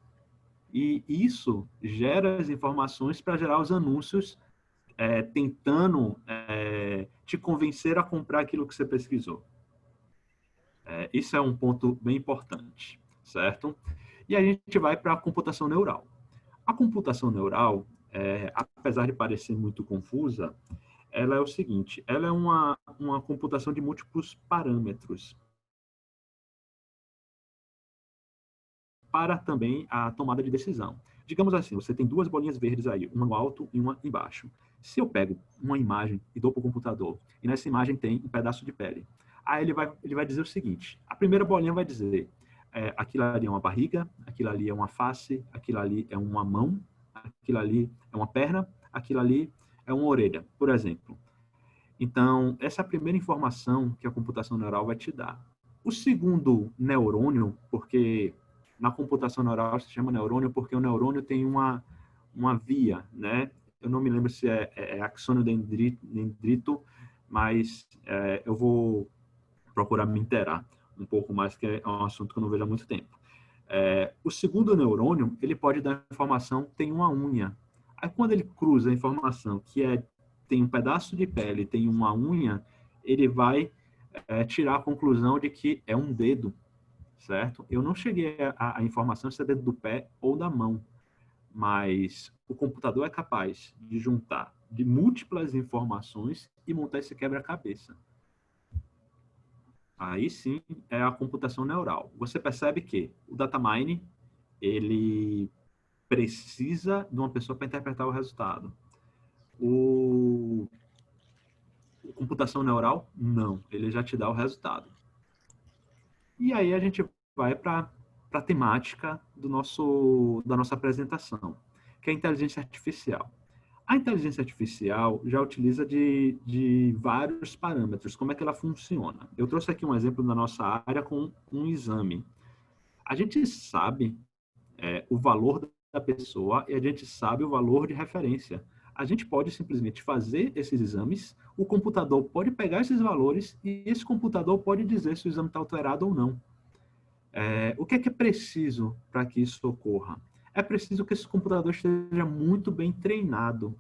E isso gera as informações para gerar os anúncios tentando te convencer a comprar aquilo que você pesquisou. Isso é um ponto bem importante, certo? E a gente vai para a computação neural. A computação neural, apesar de parecer muito confusa, ela é o seguinte, ela é uma computação de múltiplos parâmetros para também a tomada de decisão. Digamos assim, você tem duas bolinhas verdes aí, uma no alto e uma embaixo. Se eu pego uma imagem e dou para o computador, e nessa imagem tem um pedaço de pele, aí ele vai dizer o seguinte, a primeira bolinha vai dizer, aquilo ali é uma barriga, aquilo ali é uma face, aquilo ali é uma mão, aquilo ali é uma perna, aquilo ali é uma orelha, por exemplo. Então, essa é a primeira informação que a computação neural vai te dar. O segundo neurônio, porque na computação neural se chama neurônio porque o neurônio tem uma via, né? Eu não me lembro se é axônio-dendrito, mas eu vou procurar me inteirar um pouco mais, que é um assunto que eu não vejo há muito tempo. O segundo neurônio, ele pode dar informação, tem uma unha. Aí quando ele cruza a informação que tem um pedaço de pele, tem uma unha, ele vai tirar a conclusão de que é um dedo, certo? Eu não cheguei a informação se é dedo do pé ou da mão, mas o computador é capaz de juntar de múltiplas informações e montar esse quebra-cabeça. Aí sim é a computação neural. Você percebe que o data mining, ele precisa de uma pessoa para interpretar o resultado. A computação neural, não. Ele já te dá o resultado. E aí a gente vai para a temática da nossa apresentação, que é a inteligência artificial. A inteligência artificial já utiliza de vários parâmetros. Como é que ela funciona? Eu trouxe aqui um exemplo da nossa área com um exame. A gente sabe o valor da pessoa e a gente sabe o valor de referência. A gente pode simplesmente fazer esses exames, o computador pode pegar esses valores e esse computador pode dizer se o exame está alterado ou não. O que é preciso para que isso ocorra? É preciso que esse computador esteja muito bem treinado.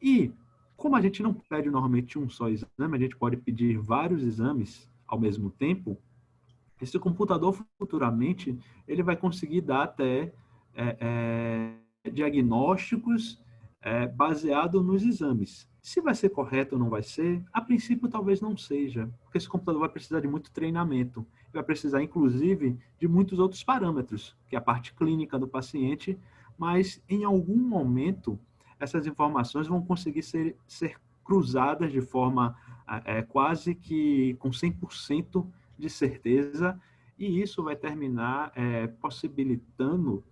E, como a gente não pede normalmente um só exame, a gente pode pedir vários exames ao mesmo tempo, esse computador futuramente ele vai conseguir dar até diagnósticos baseado nos exames. Se vai ser correto ou não vai ser, a princípio talvez não seja, porque esse computador vai precisar de muito treinamento, vai precisar inclusive de muitos outros parâmetros, que é a parte clínica do paciente, mas em algum momento essas informações vão conseguir ser cruzadas de forma quase que com 100% de certeza, e isso vai terminar possibilitando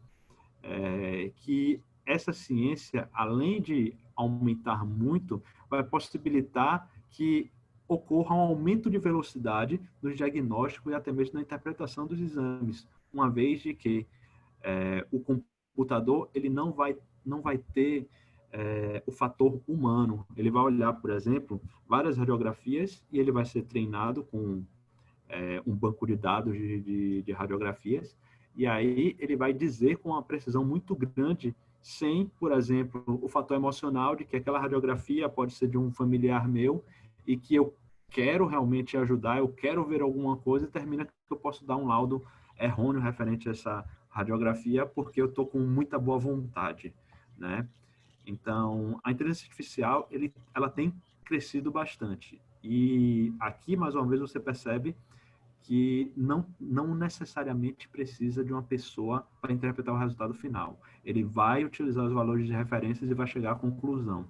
que essa ciência, além de aumentar muito, vai possibilitar que ocorra um aumento de velocidade nos diagnósticos e até mesmo na interpretação dos exames, uma vez de que o computador ele não vai ter o fator humano. Ele vai olhar, por exemplo, várias radiografias e ele vai ser treinado com um banco de dados de radiografias, e aí ele vai dizer com uma precisão muito grande, sem, por exemplo, o fator emocional de que aquela radiografia pode ser de um familiar meu e que eu quero realmente ajudar, eu quero ver alguma coisa, e termina que eu posso dar um laudo errôneo referente a essa radiografia porque eu estou com muita boa vontade, né? Então, a inteligência artificial, ela tem crescido bastante. E aqui, mais uma vez, você percebe que não necessariamente precisa de uma pessoa para interpretar o resultado final. Ele vai utilizar os valores de referências e vai chegar à conclusão.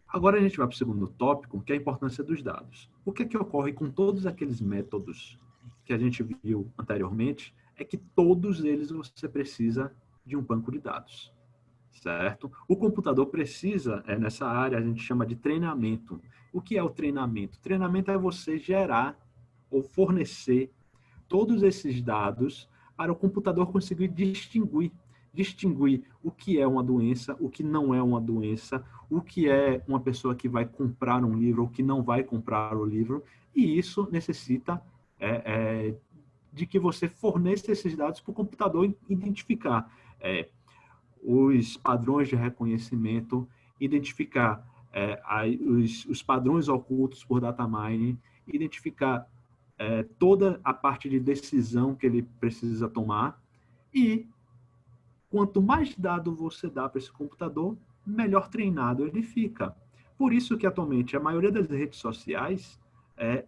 Agora a gente vai para o segundo tópico, que é a importância dos dados. O que é que ocorre com todos aqueles métodos que a gente viu anteriormente é que todos eles você precisa de um banco de dados, certo? O computador precisa, nessa área a gente chama de treinamento. O que é o treinamento? Treinamento é você gerar ou fornecer todos esses dados para o computador conseguir distinguir o que é uma doença, o que não é uma doença, o que é uma pessoa que vai comprar um livro ou que não vai comprar o livro, e isso necessita de que você forneça esses dados para o computador identificar os padrões de reconhecimento, identificar os padrões ocultos por data mining, identificar toda a parte de decisão que ele precisa tomar, e quanto mais dado você dá para esse computador, melhor treinado ele fica. Por isso que atualmente a maioria das redes sociais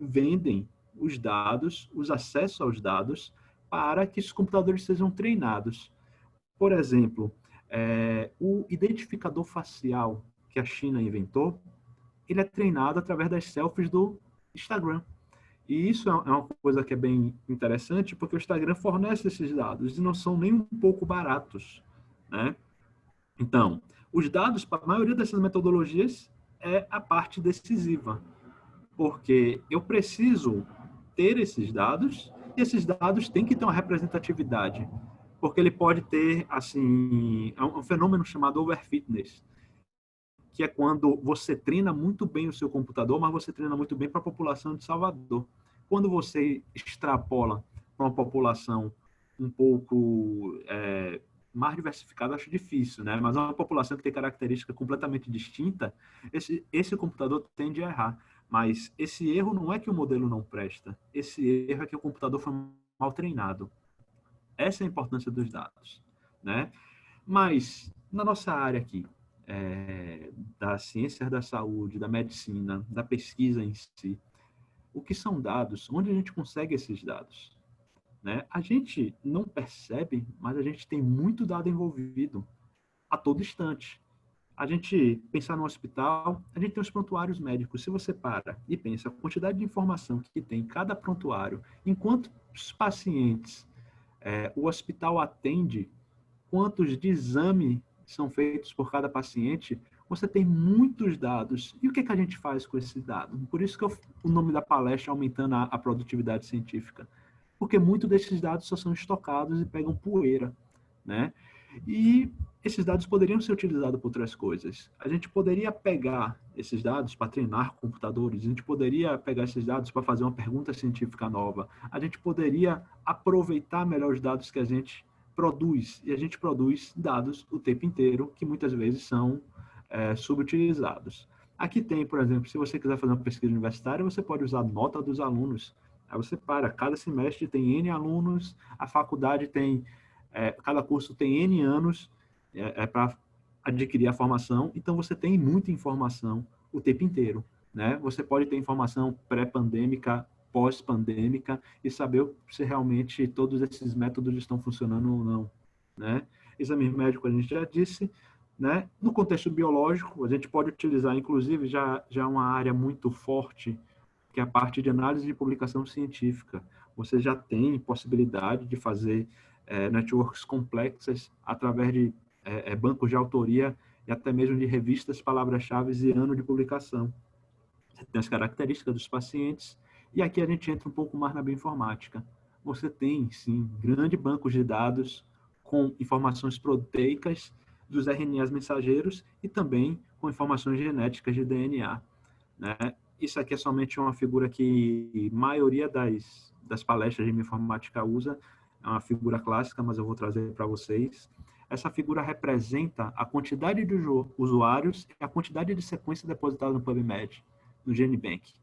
vendem os dados, os acessos aos dados, para que os computadores sejam treinados. Por exemplo, o identificador facial que a China inventou, ele é treinado através das selfies do Instagram. E isso é uma coisa que é bem interessante, porque o Instagram fornece esses dados e não são nem um pouco baratos, né? Então, os dados, para a maioria dessas metodologias, é a parte decisiva, porque eu preciso ter esses dados e esses dados têm que ter uma representatividade, porque ele pode ter, assim, um fenômeno chamado overfitness, que é quando você treina muito bem o seu computador, mas você treina muito bem para a população de Salvador. Quando você extrapola para uma população um pouco mais diversificada, acho difícil, né? Mas uma população que tem característica completamente distinta, esse computador tende a errar. Mas esse erro não é que o modelo não presta, esse erro é que o computador foi mal treinado. Essa é a importância dos dados, né? Mas, na nossa área aqui, das ciências da saúde, da medicina, da pesquisa em si, o que são dados? Onde a gente consegue esses dados? Né? A gente não percebe, mas a gente tem muito dado envolvido a todo instante. A gente pensar no hospital, a gente tem os prontuários médicos. Se você para e pensa a quantidade de informação que tem em cada prontuário, enquanto os pacientes o hospital atende, quantos de exame são feitos por cada paciente, você tem muitos dados. E o que a gente faz com esse dado? Por isso que o nome da palestra é Aumentando a Produtividade Científica. Porque muitos desses dados só são estocados e pegam poeira, né? E esses dados poderiam ser utilizados para outras coisas. A gente poderia pegar esses dados para treinar computadores, a gente poderia pegar esses dados para fazer uma pergunta científica nova, a gente poderia aproveitar melhor os dados que a gente produz, e a gente produz dados o tempo inteiro, que muitas vezes são subutilizados. Aqui tem, por exemplo, se você quiser fazer uma pesquisa universitária, você pode usar a nota dos alunos. Aí você cada semestre tem N alunos, a faculdade tem, cada curso tem N anos para adquirir a formação, então você tem muita informação o tempo inteiro, né? Você pode ter informação pré-pandêmica, pós-pandêmica e saber se realmente todos esses métodos estão funcionando ou não, né? Exame médico a gente já disse, né? No contexto biológico, a gente pode utilizar, inclusive, já uma área muito forte, que é a parte de análise de publicação científica. Você já tem possibilidade de fazer networks complexas através de bancos de autoria e até mesmo de revistas, palavras-chave e ano de publicação. Você tem as características dos pacientes, e aqui a gente entra um pouco mais na bioinformática. Você tem, sim, grandes bancos de dados com informações proteicas, dos RNAs mensageiros e também com informações genéticas de DNA, né? Isso aqui é somente uma figura que a maioria das palestras de bioinformática usa, é uma figura clássica, mas eu vou trazer para vocês. Essa figura representa a quantidade de usuários e a quantidade de sequências depositadas no PubMed, no GenBank.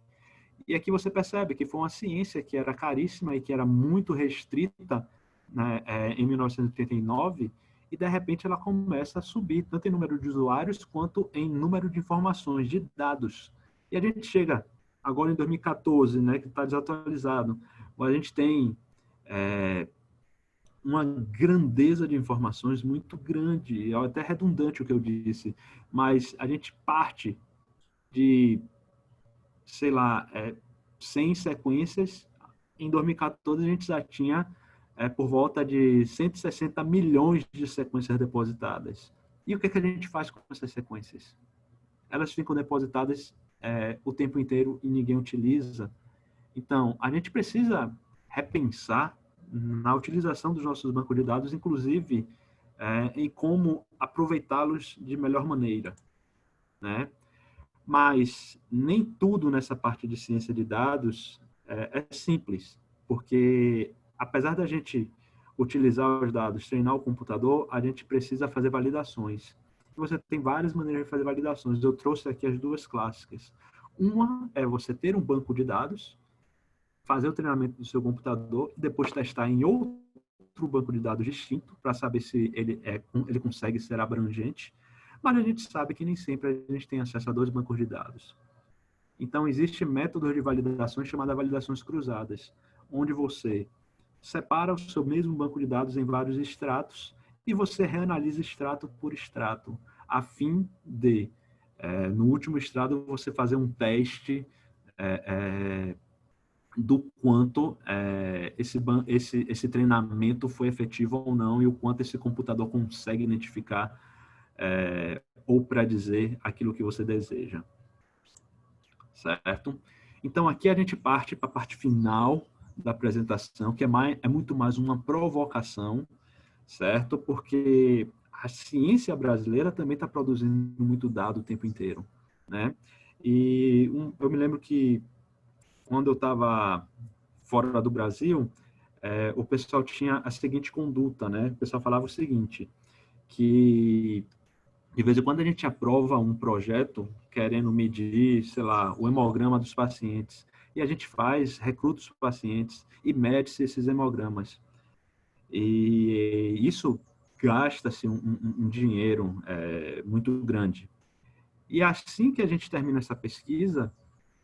E aqui você percebe que foi uma ciência que era caríssima e que era muito restrita, né, em 1989, e de repente ela começa a subir, tanto em número de usuários quanto em número de informações, de dados. E a gente chega agora em 2014, né, que está desatualizado, a gente tem uma grandeza de informações muito grande, é até redundante o que eu disse, mas a gente parte de, sei lá, 100 sequências. Em 2014 a gente já tinha por volta de 160 milhões de sequências depositadas. E o que a gente faz com essas sequências? Elas ficam depositadas o tempo inteiro e ninguém utiliza. Então, a gente precisa repensar na utilização dos nossos bancos de dados, inclusive em como aproveitá-los de melhor maneira, né? Mas nem tudo nessa parte de ciência de dados é simples, porque apesar da gente utilizar os dados, treinar o computador, a gente precisa fazer validações. Você tem várias maneiras de fazer validações. Eu trouxe aqui as duas clássicas. Uma é você ter um banco de dados, fazer o treinamento do seu computador e depois testar em outro banco de dados distinto para saber se ele consegue ser abrangente. Mas a gente sabe que nem sempre a gente tem acesso a dois bancos de dados. Então, existe métodos de validações chamadas validações cruzadas, onde você separa o seu mesmo banco de dados em vários extratos e você reanalisa extrato por extrato, a fim de, no último extrato, você fazer um teste do quanto esse treinamento foi efetivo ou não e o quanto esse computador consegue identificar ou predizer aquilo que você deseja, certo? Então, aqui a gente parte para a parte final da apresentação, que é muito mais uma provocação, certo? Porque a ciência brasileira também está produzindo muito dado o tempo inteiro, né? E eu me lembro que quando eu estava fora do Brasil, o pessoal tinha a seguinte conduta, né? O pessoal falava o seguinte, que de vez em quando a gente aprova um projeto querendo medir, sei lá, o hemograma dos pacientes. E a gente recruta os pacientes e mede esses hemogramas. E isso gasta-se um dinheiro muito grande. E assim que a gente termina essa pesquisa,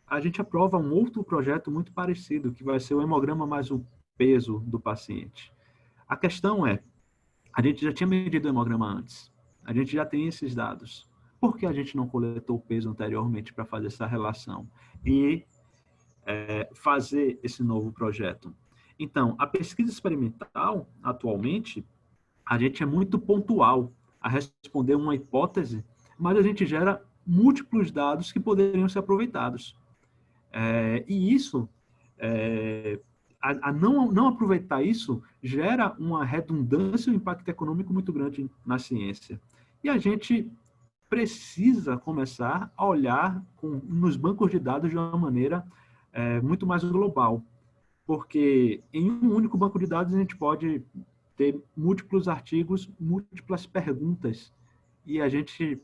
a gente aprova um outro projeto muito parecido, que vai ser o hemograma mais o peso do paciente. A questão é, a gente já tinha medido o hemograma antes. A gente já tem esses dados. Por que a gente não coletou o peso anteriormente para fazer essa relação e fazer esse novo projeto? Então, a pesquisa experimental, atualmente, a gente é muito pontual a responder uma hipótese, mas a gente gera múltiplos dados que poderiam ser aproveitados. E isso, não aproveitar isso, gera uma redundância e um impacto econômico muito grande na ciência. E a gente precisa começar a olhar nos bancos de dados de uma maneira muito mais global. Porque em um único banco de dados a gente pode ter múltiplos artigos, múltiplas perguntas, e a gente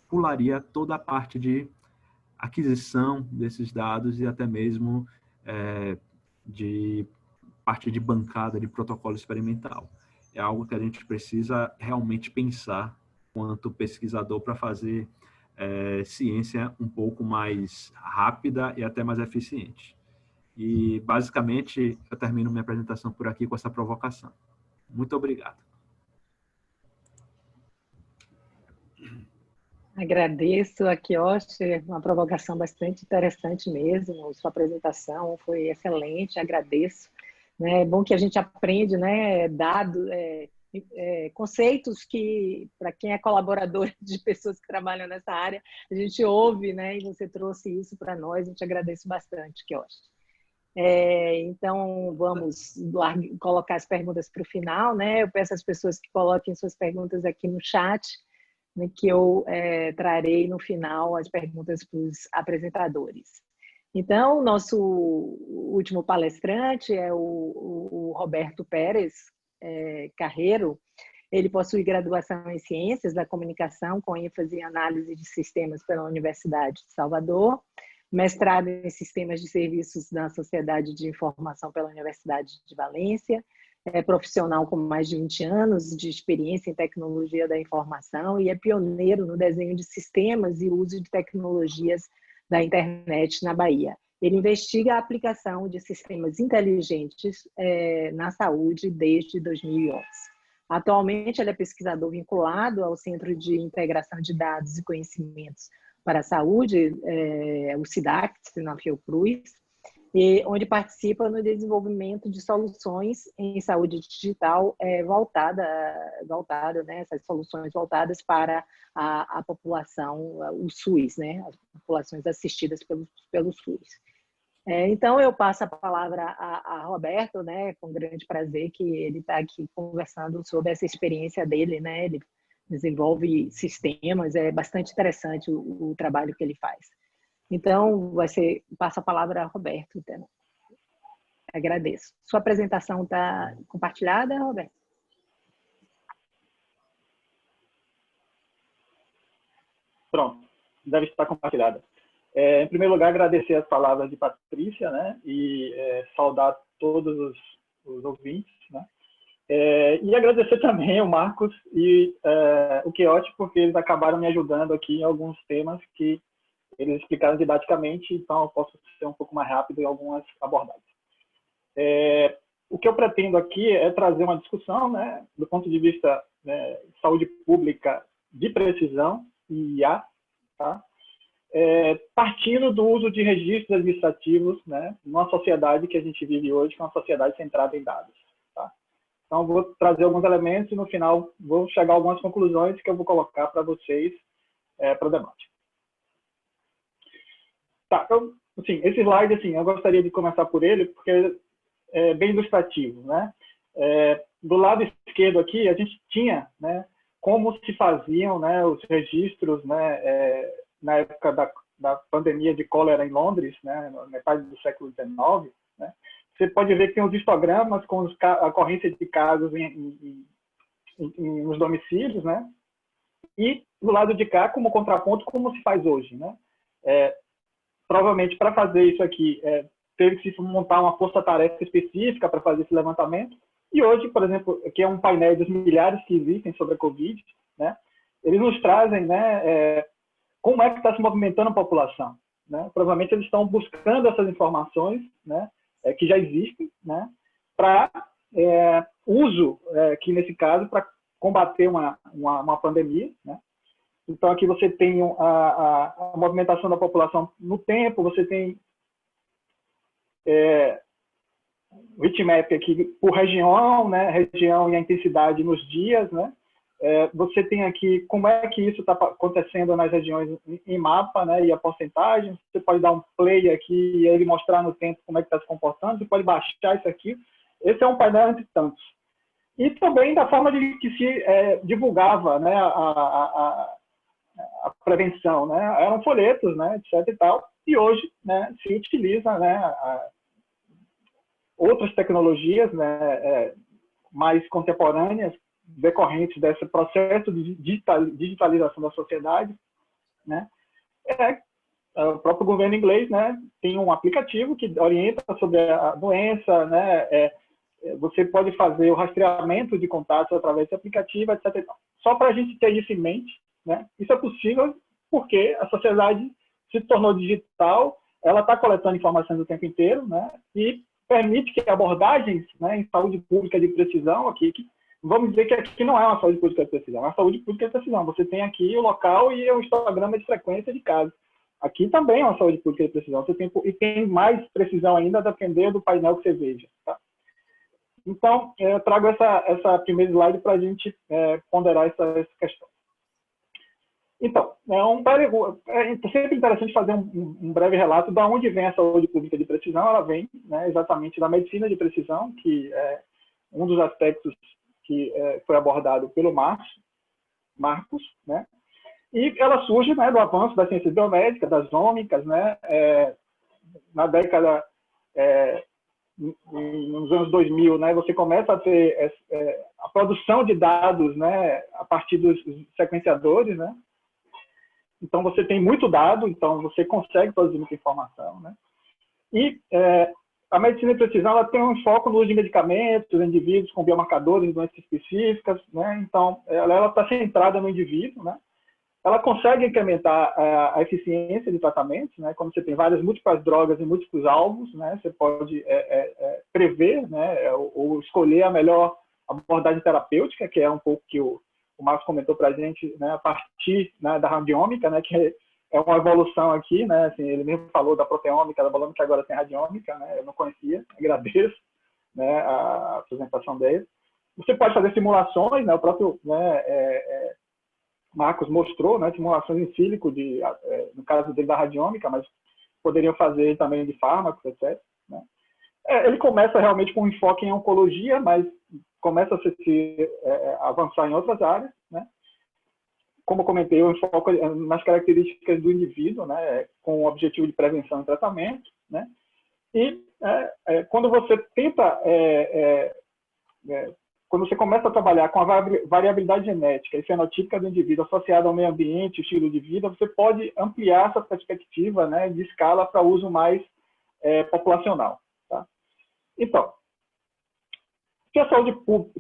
pularia toda a parte de aquisição desses dados e até mesmo de parte de bancada de protocolo experimental. É algo que a gente precisa realmente pensar quanto pesquisador para fazer ciência um pouco mais rápida e até mais eficiente. E, basicamente, eu termino minha apresentação por aqui com essa provocação. Muito obrigado. Agradeço a Kioshi, uma provocação bastante interessante mesmo, sua apresentação foi excelente, agradeço. É bom que a gente aprende, né, dados, conceitos que, para quem é colaborador de pessoas que trabalham nessa área, a gente ouve, né, e você trouxe isso para nós, eu te agradeço bastante, Kioshi. Então, vamos colocar as perguntas para o final, né? Eu peço às pessoas que coloquem suas perguntas aqui no chat, né, que eu trarei no final as perguntas para os apresentadores. Então, nosso último palestrante é o Roberto Pérez Carreiro. Ele possui graduação em Ciências da Comunicação, com ênfase em Análise de Sistemas pela Universidade de Salvador, mestrado em Sistemas de Serviços da Sociedade de Informação pela Universidade de Valência, é profissional com mais de 20 anos de experiência em tecnologia da informação e é pioneiro no desenho de sistemas e uso de tecnologias da internet na Bahia. Ele investiga a aplicação de sistemas inteligentes na saúde desde 2011. Atualmente, ele é pesquisador vinculado ao Centro de Integração de Dados e Conhecimentos para a Saúde, o CIDACT, na Fiocruz, onde participa no desenvolvimento de soluções em saúde digital né, essas soluções voltadas para a população, o SUS, né, as populações assistidas pelo SUS. Então, eu passo a palavra a Roberto, né, com grande prazer que ele está aqui conversando sobre essa experiência dele, né, ele desenvolve sistemas, é bastante interessante o trabalho que ele faz. Então, passa a palavra a Roberto. Então, agradeço. Sua apresentação está compartilhada, Roberto? Pronto, deve estar compartilhada. Em primeiro lugar, agradecer as palavras de Patrícia, né, e saudar todos os ouvintes, né, e agradecer também o Marcos e o Quioche, porque eles acabaram me ajudando aqui em alguns temas que eles explicaram didaticamente, então eu posso ser um pouco mais rápido em algumas abordagens. O que eu pretendo aqui é trazer uma discussão, né, do ponto de vista de saúde pública de precisão e IA, tá? Partindo do uso de registros administrativos, né, numa sociedade que a gente vive hoje, que é uma sociedade centrada em dados. Tá? Então, vou trazer alguns elementos e, no final, vou chegar a algumas conclusões que eu vou colocar para vocês para o debate. Tá, então, assim, esse slide, assim, eu gostaria de começar por ele, porque é bem ilustrativo. Né? Do lado esquerdo aqui, a gente tinha, né, como se faziam, né, os registros, né, na época da pandemia de cólera em Londres, né, na metade do século XIX, né, você pode ver que tem os histogramas com a ocorrência de casos nos domicílios, né, e do lado de cá, como contraponto, como se faz hoje. Né. Provavelmente, para fazer isso aqui, teve que se montar uma força-tarefa específica para fazer esse levantamento, e hoje, por exemplo, aqui é um painel dos milhares que existem sobre a Covid, né, eles nos trazem, né, como é que está se movimentando a população. Né? Provavelmente eles estão buscando essas informações, né, que já existem, né, para uso, aqui nesse caso, para combater uma pandemia. Né? Então, aqui você tem a movimentação da população no tempo, você tem o heatmap aqui por região, né, região e a intensidade nos dias, né? Você tem aqui como é que isso está acontecendo nas regiões em mapa, né, e a porcentagem. Você pode dar um play aqui e ele mostrar no tempo como é que está se comportando. Você pode baixar isso aqui. Esse é um painel entre tantos. E também da forma que se divulgava, né, a prevenção. Né? Eram folhetos, né, etc. e tal. E hoje, né, se utiliza, né, outras tecnologias, né, mais contemporâneas, decorrentes desse processo de digitalização da sociedade, né? O próprio governo inglês, né, tem um aplicativo que orienta sobre a doença, né? Você pode fazer o rastreamento de contatos através desse aplicativo, etc. Só para a gente ter isso em mente, né? Isso é possível porque a sociedade se tornou digital, ela está coletando informações o tempo inteiro, né? E permite que abordagens, né, em saúde pública de precisão aqui, vamos dizer que aqui não é uma saúde pública de precisão, é uma saúde pública de precisão. Você tem aqui o local e o histograma de frequência de casos. Aqui também é uma saúde pública de precisão. Você tem mais precisão ainda, a depender do painel que você veja. Tá? Então, eu trago essa primeira slide para a gente ponderar essa questão. Então, é sempre interessante fazer um breve relato de onde vem a saúde pública de precisão. Ela vem, né, exatamente da medicina de precisão, que é um dos aspectos que foi abordado pelo Marcos, né? E ela surge, né, do avanço das ciências biomédicas, das ômicas, né, na década, nos anos 2000, né, você começa a ter a produção de dados, né, a partir dos sequenciadores, né. Então, você tem muito dado, então você consegue produzir muita informação, né. E a medicina de precisão, ela tem um foco no uso de medicamentos, indivíduos com biomarcadores, doenças específicas, né. Então, ela está centrada no indivíduo, né. Ela consegue incrementar a eficiência de tratamentos, né? Quando você tem várias múltiplas drogas e múltiplos alvos, né? Você pode prever, né? Ou escolher a melhor abordagem terapêutica, que é um pouco que o Marcos comentou para a gente, né? A partir, né, da radiômica, né? Que é uma evolução aqui, né? Assim, ele mesmo falou da proteômica, da bolômica, agora tem radiômica, né? Eu não conhecia, agradeço, né, a apresentação dele. Você pode fazer simulações, né? O próprio, né, Marcos mostrou, né, simulações em sílico, no caso dele da radiômica, mas poderiam fazer também de fármacos, etc. Né? Ele começa realmente com um enfoque em oncologia, mas começa a se avançar em outras áreas. Né? Como eu comentei, o enfoque nas características do indivíduo, né, com o objetivo de prevenção e tratamento. Né? E quando você tenta... quando você começa a trabalhar com a variabilidade genética e fenotípica do indivíduo associada ao meio ambiente, estilo de vida, você pode ampliar essa perspectiva, né, de escala para uso mais populacional. Tá? Então,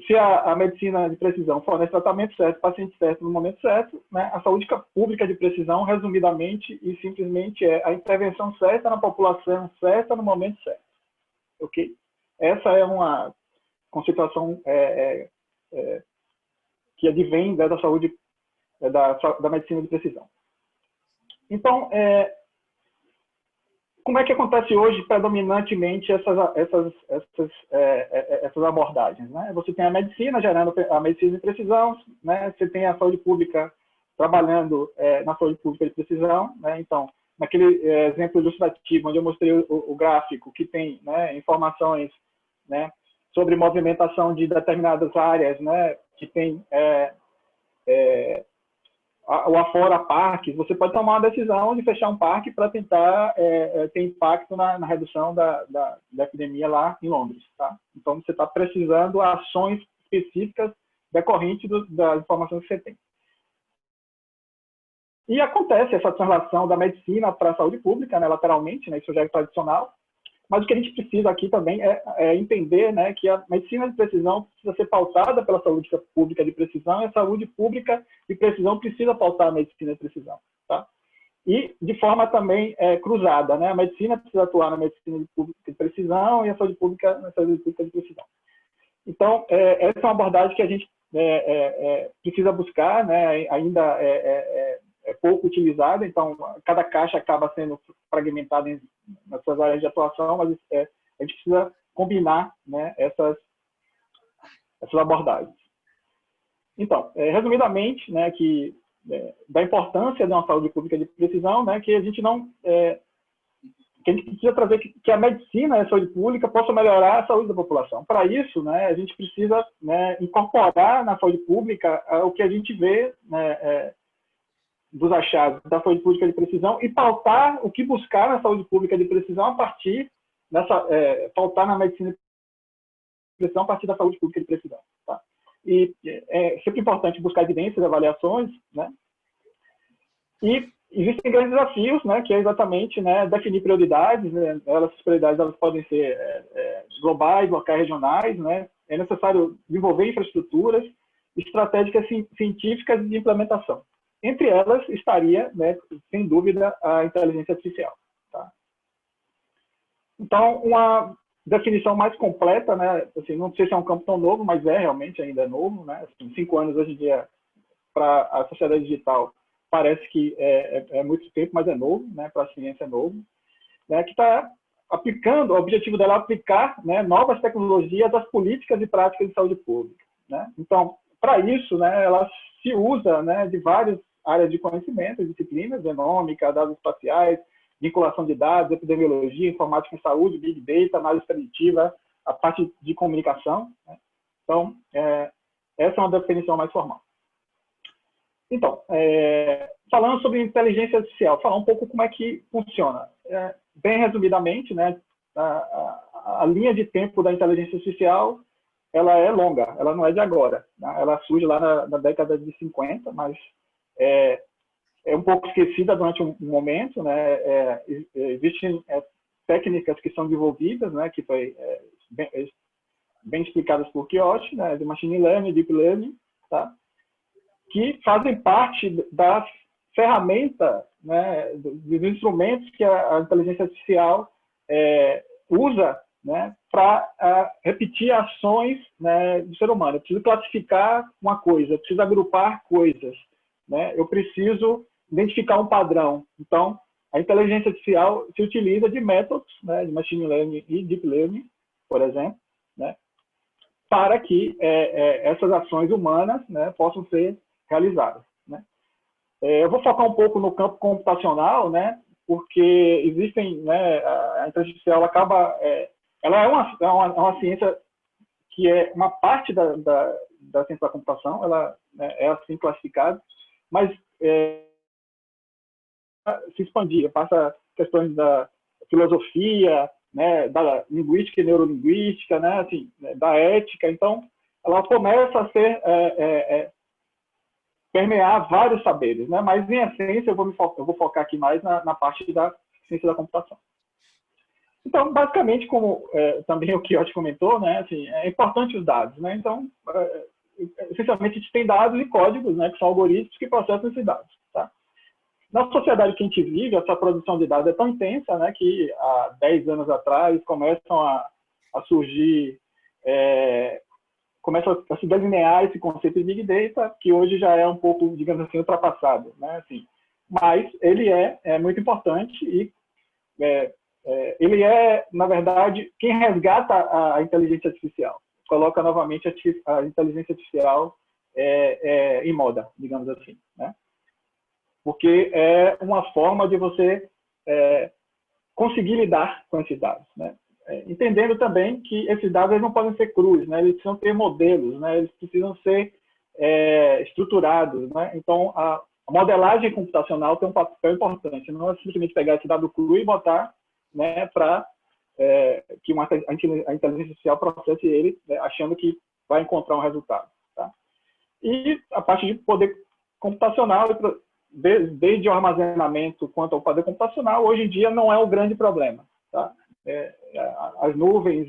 se a medicina de precisão fornece tratamento certo, paciente certo, no momento certo, né, a saúde pública de precisão, resumidamente e simplesmente, é a intervenção certa na população certa, no momento certo. Ok? Essa é uma conceituação que advém da saúde, da medicina de precisão. Então, como é que acontece hoje, predominantemente, essas abordagens? Né? Você tem a medicina gerando a medicina de precisão, né? Você tem a saúde pública trabalhando na saúde pública de precisão. Né? Então, naquele exemplo ilustrativo, onde eu mostrei o gráfico, que tem, né, informações, né, sobre movimentação de determinadas áreas, né, que tem o afora parques, você pode tomar uma decisão de fechar um parque para tentar ter impacto na redução da epidemia lá em Londres. Tá? Então, você está precisando de ações específicas decorrentes das informações que você tem. E acontece essa translação da medicina para a saúde pública, né, lateralmente, né, isso já é tradicional. Mas o que a gente precisa aqui também é entender, né, que a medicina de precisão precisa ser pautada pela saúde pública de precisão, e a saúde pública de precisão precisa pautar a medicina de precisão. Tá? E de forma também cruzada. Né? A medicina precisa atuar na medicina pública de precisão e a saúde pública na saúde pública de precisão. Então, essa é uma abordagem que a gente precisa buscar, né? Ainda é pouco utilizada, então cada caixa acaba sendo fragmentada nas suas áreas de atuação, mas a gente precisa combinar, né, essas abordagens. Então, resumidamente, né, da importância de uma saúde pública de precisão, né, que a gente precisa trazer que a medicina e a saúde pública possa melhorar a saúde da população. Para isso, né, a gente precisa, né, incorporar na saúde pública o que a gente vê, né, dos achados da saúde pública de precisão e pautar o que buscar na saúde pública de precisão a partir pautar na medicina de precisão a partir da saúde pública de precisão. Tá? E é sempre importante buscar evidências, avaliações, né? E existem grandes desafios, né? Que é exatamente, né, definir prioridades. Né? Essas prioridades elas podem ser globais, locais, regionais, né? É necessário desenvolver infraestruturas estratégicas científicas de implementação. Entre elas estaria, né, sem dúvida, a inteligência artificial. Tá? Então, uma definição mais completa, né, assim, não sei se é um campo tão novo, mas realmente ainda é novo. Né? Assim, 5 anos hoje em dia, para a sociedade digital, parece que é muito tempo, mas é novo, né, para a ciência é novo. Né, que está aplicando, o objetivo dela é aplicar, né, novas tecnologias às políticas e práticas de saúde pública. Né? Então, para isso, né, ela se usa, né, de várias áreas de conhecimento, disciplinas, genômica, dados espaciais, vinculação de dados, epidemiologia, informática em saúde, big data, análise preditiva, a parte de comunicação. Né? Então, essa é uma definição mais formal. Então, falando sobre inteligência artificial, falar um pouco como é que funciona. Bem resumidamente, né, a linha de tempo da inteligência artificial, ela é longa, ela não é de agora, né? Ela surge lá na década de 50, mas é um pouco esquecida durante um momento, né? Existem técnicas que são desenvolvidas, né, que foi bem explicadas por Kioshi, né, de machine learning, deep learning, tá? Que fazem parte da ferramenta, né, dos instrumentos que a inteligência artificial usa, né, para repetir ações, né, do ser humano. Eu preciso classificar uma coisa, eu preciso agrupar coisas, né, eu preciso identificar um padrão. Então, a inteligência artificial se utiliza de métodos, né, de machine learning e deep learning, por exemplo, né, para que essas ações humanas, né, possam ser realizadas, né. Eu vou focar um pouco no campo computacional, né, porque existem, né, a inteligência artificial acaba, ela é uma ciência que é uma parte da ciência da computação, ela, né, é assim classificada, mas se expandir, passa questões da filosofia, né, da linguística e neurolinguística, né, assim, da ética. Então, ela começa a ser permear vários saberes, né? Mas em essência eu vou focar aqui mais na parte da ciência da computação. Então, basicamente, como também o Kioshi comentou, né, assim, é importante os dados, né? Então, essencialmente a gente tem dados e códigos, né, que são algoritmos que processam esses dados, tá? Na sociedade que a gente vive, essa produção de dados é tão intensa, né, que há 10 anos atrás começam a surgir, começa a se delinear esse conceito de Big Data, que hoje já é um pouco, digamos assim, ultrapassado, né, assim. Mas ele é muito importante e ele na verdade, quem resgata a inteligência artificial, coloca novamente a inteligência artificial em moda, digamos assim, né? Porque é uma forma de você conseguir lidar com esses dados, né? Entendendo também que esses dados eles não podem ser crus, né? Eles precisam ter modelos, né? Eles precisam ser estruturados, né? Então, a modelagem computacional tem um papel importante, não é simplesmente pegar esse dado cru e botar, né, para que a inteligência artificial processe ele, né, achando que vai encontrar um resultado, tá? E a parte de poder computacional, desde o armazenamento quanto ao poder computacional, hoje em dia não é o grande problema, tá? As nuvens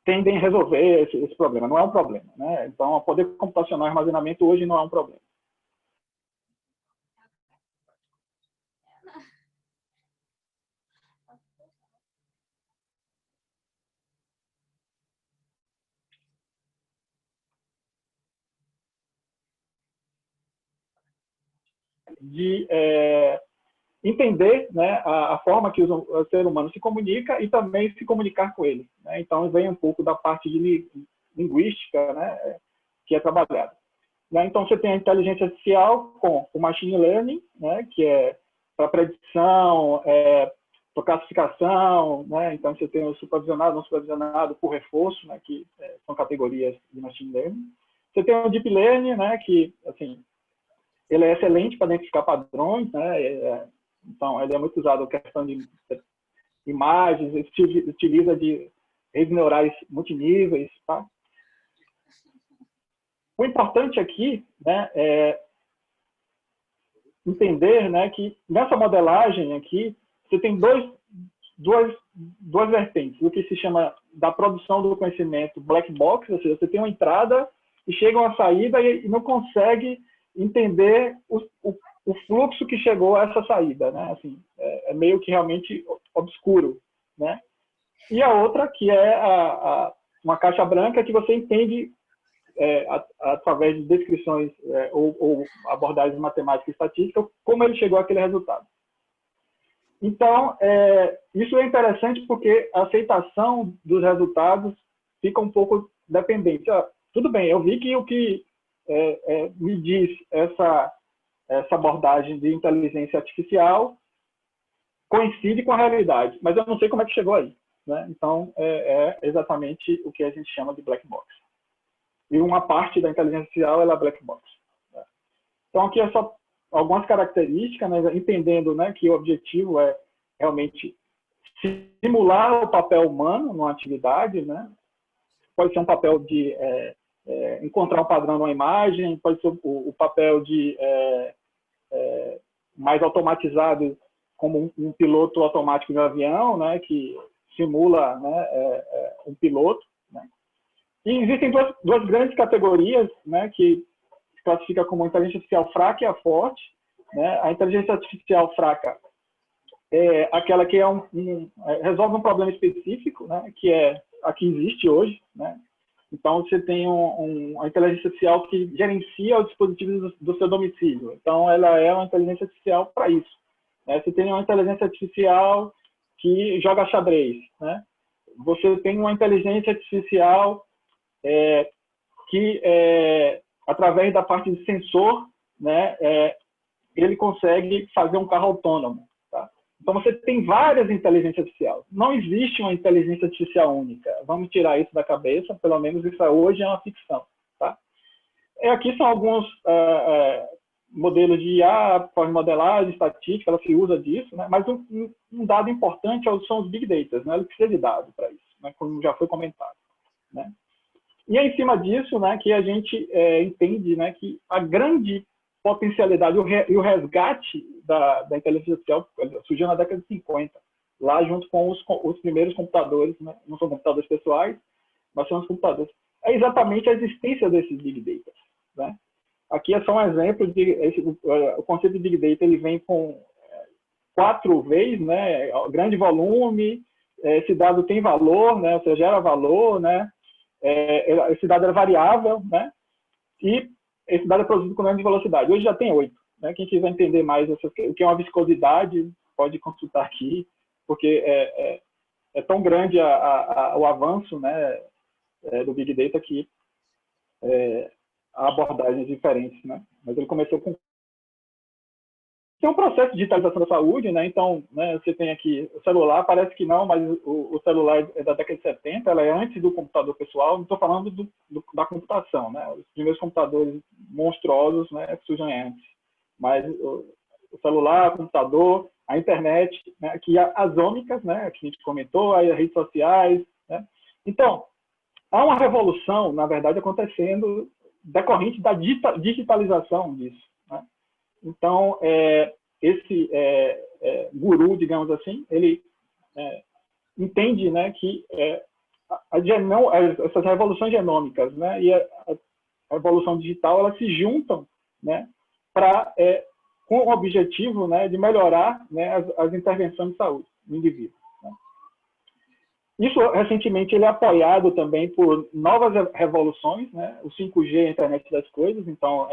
tendem a resolver esse problema, não é um problema, né? Então, o poder computacional e armazenamento hoje não é um problema. De entender, né, a forma que o ser humano se comunica e também se comunicar com ele, né? Então, vem um pouco da parte de linguística, né, que é trabalhada. Então, você tem a inteligência artificial com o machine learning, né, que é para predição, para classificação, né? Então, você tem o supervisionado, não supervisionado, por reforço, né, que são categorias de machine learning. Você tem o deep learning, né, que, assim, ele é excelente para identificar padrões, né? Então, ele é muito usado na questão de imagens, utiliza de redes neurais multiníveis, tá? O importante aqui, né, é entender, né, que nessa modelagem aqui, você tem duas vertentes, o que se chama da produção do conhecimento black box, ou seja, você tem uma entrada e chega uma saída e não consegue entender o fluxo que chegou a essa saída, né? Assim, é meio que realmente obscuro, né? E a outra que é uma caixa branca que você entende através de descrições ou abordagens matemáticas e estatísticas como ele chegou àquele resultado. Então, isso é interessante porque a aceitação dos resultados fica um pouco dependente. Tudo bem, eu vi que o que me diz essa abordagem de inteligência artificial coincide com a realidade, mas eu não sei como é que chegou aí, né? Então, é exatamente o que a gente chama de black box. E uma parte da inteligência artificial é a black box, né? Então, aqui é só algumas características, né, entendendo, né, que o objetivo é realmente simular o papel humano numa atividade, né? Pode ser um papel de encontrar um padrão numa imagem, pode ser o papel de mais automatizado, como um piloto automático de um avião, né, que simula, né, um piloto. Né? E existem duas grandes categorias, né, que se classifica como inteligência artificial fraca e a forte. Né? A inteligência artificial fraca é aquela que resolve um problema específico, né, que é a que existe hoje. Né? Então, você tem uma inteligência artificial que gerencia os dispositivos do seu domicílio. Então, ela é uma inteligência artificial para isso. Né? Você tem uma inteligência artificial que joga xadrez. Né? Você tem uma inteligência artificial que, através da parte de sensor, né, ele consegue fazer um carro autônomo. Tá? Então, você tem várias inteligências artificiais. Não existe uma inteligência artificial única. Vamos tirar isso da cabeça, pelo menos isso hoje é uma ficção. Tá? Aqui são alguns modelos de IA, pós-modelagem, estatística, ela se usa disso, né? Mas um dado importante são os big data, né? Ela precisa de dados para isso, né? Como já foi comentado. Né? E é em cima disso, né, que a gente entende, né, que a grande potencialidade e o resgate da inteligência artificial surgiu na década de 50, lá junto com os primeiros computadores, né? Não são computadores pessoais, mas são os computadores. É exatamente a existência desses big data. Né? Aqui é só um exemplo de o conceito de big data, ele vem com 4 vezes, né, grande volume, esse dado tem valor, né, ou seja, gera valor, né, esse dado é variável, né, e esse dado é produzido com grande velocidade. Hoje já tem 8. Né, quem quiser entender mais o que é uma viscosidade, pode consultar aqui, porque é tão grande o avanço, né, do Big Data que há abordagens diferentes. Né, mas ele começou com... Tem um processo de digitalização da saúde, né? Então, né, você tem aqui o celular, parece que não, mas o celular é da década de 70, ela é antes do computador pessoal, não estou falando da computação, né? Os primeiros computadores monstruosos, né, surgem antes. Mas o celular, o computador, a internet, né, aqui as ômicas, né, que a gente comentou, as redes sociais, né? Então, há uma revolução, na verdade, acontecendo decorrente da digitalização disso. Né? Então, esse guru, digamos assim, ele entende, né, que essas revoluções genômicas, né, e a revolução digital, elas se juntam, né, com o objetivo, né, de melhorar, né, as intervenções de saúde no indivíduo. Né. Isso, recentemente, ele é apoiado também por novas revoluções, né, o 5G, a internet das coisas. Então,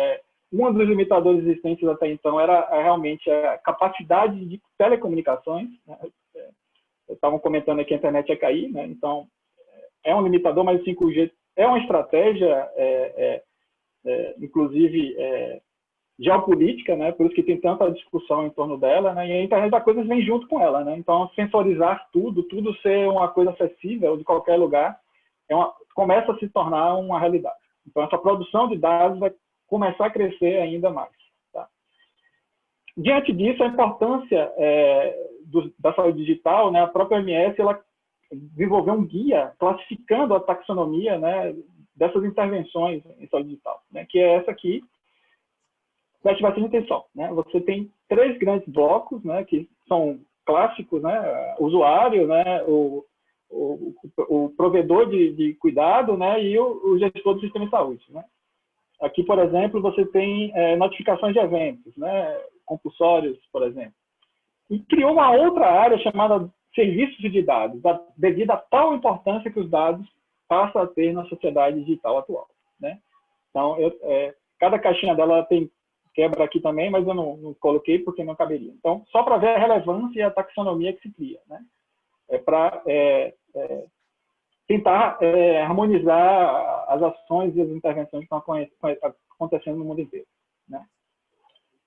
um dos limitadores existentes até então era realmente a capacidade de telecomunicações. Né? Estavam comentando aqui que a internet ia cair, né? Então é um limitador, mas o 5G é uma estratégia, inclusive geopolítica, né? Por isso que tem tanta discussão em torno dela, né? E a internet das coisas vem junto com ela, né? Então sensorizar tudo ser uma coisa acessível de qualquer lugar, começa a se tornar uma realidade. Então essa produção de dados vai começar a crescer ainda mais. Tá? Diante disso, a importância da saúde digital, né, a própria OMS ela desenvolveu um guia classificando a taxonomia, né, dessas intervenções em saúde digital, né, que é essa aqui. Preste bastante atenção. Né? Você tem 3 grandes blocos, né, que são clássicos, né, usuário, né, o provedor de cuidado, né, e o gestor do sistema de saúde. Né? Aqui, por exemplo, você tem notificações de eventos, né, compulsórios, por exemplo. E criou uma outra área chamada serviços de dados, devido a tal importância que os dados passam a ter na sociedade digital atual. Né? Então, cada caixinha dela tem quebra aqui também, mas eu não coloquei porque não caberia. Então, só para ver a relevância e a taxonomia que se cria. Né? Para tentar harmonizar as ações e as intervenções que estão acontecendo no mundo inteiro. Né?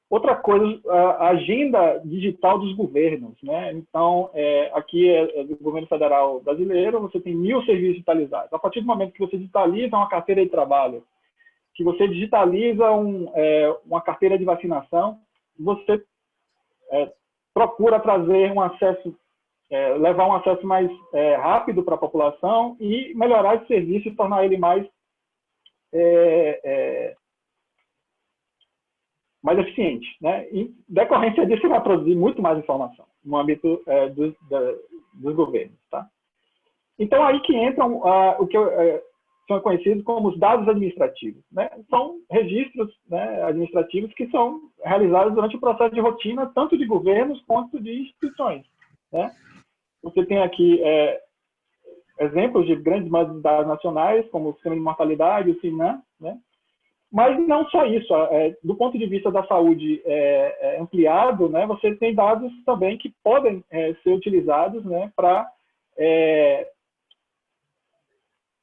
Outra coisa, a agenda digital dos governos. Né? Então, aqui é do governo federal brasileiro, você tem 1000 serviços digitalizados. A partir do momento que você digitaliza uma carteira de trabalho, que você digitaliza uma carteira de vacinação, você procura trazer um acesso, levar um acesso mais rápido para a população e melhorar esse serviço e tornar ele mais eficiente, né? Em decorrência disso, você vai produzir muito mais informação no âmbito dos governos, tá? Então, aí que entram o que são conhecidos como os dados administrativos, né? São registros, né, administrativos que são realizados durante o processo de rotina, tanto de governos quanto de instituições, né? Você tem aqui exemplos de grandes bases de dados nacionais, como o Sistema de Mortalidade, o SINAM, né? Mas não só isso, do ponto de vista da saúde ampliado, né, você tem dados também que podem ser utilizados, né, para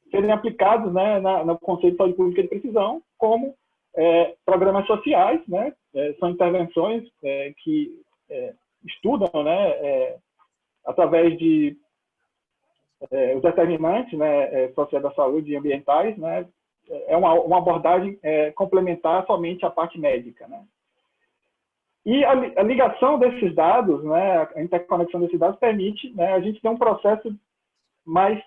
serem aplicados, né, no conceito de saúde pública de precisão, como programas sociais, né, são intervenções que estudam, né, através de os determinantes, né, sociais da saúde e ambientais, né, é uma abordagem complementar somente à parte médica, né? E a ligação desses dados, né, a interconexão desses dados permite, né, a gente ter um processo mais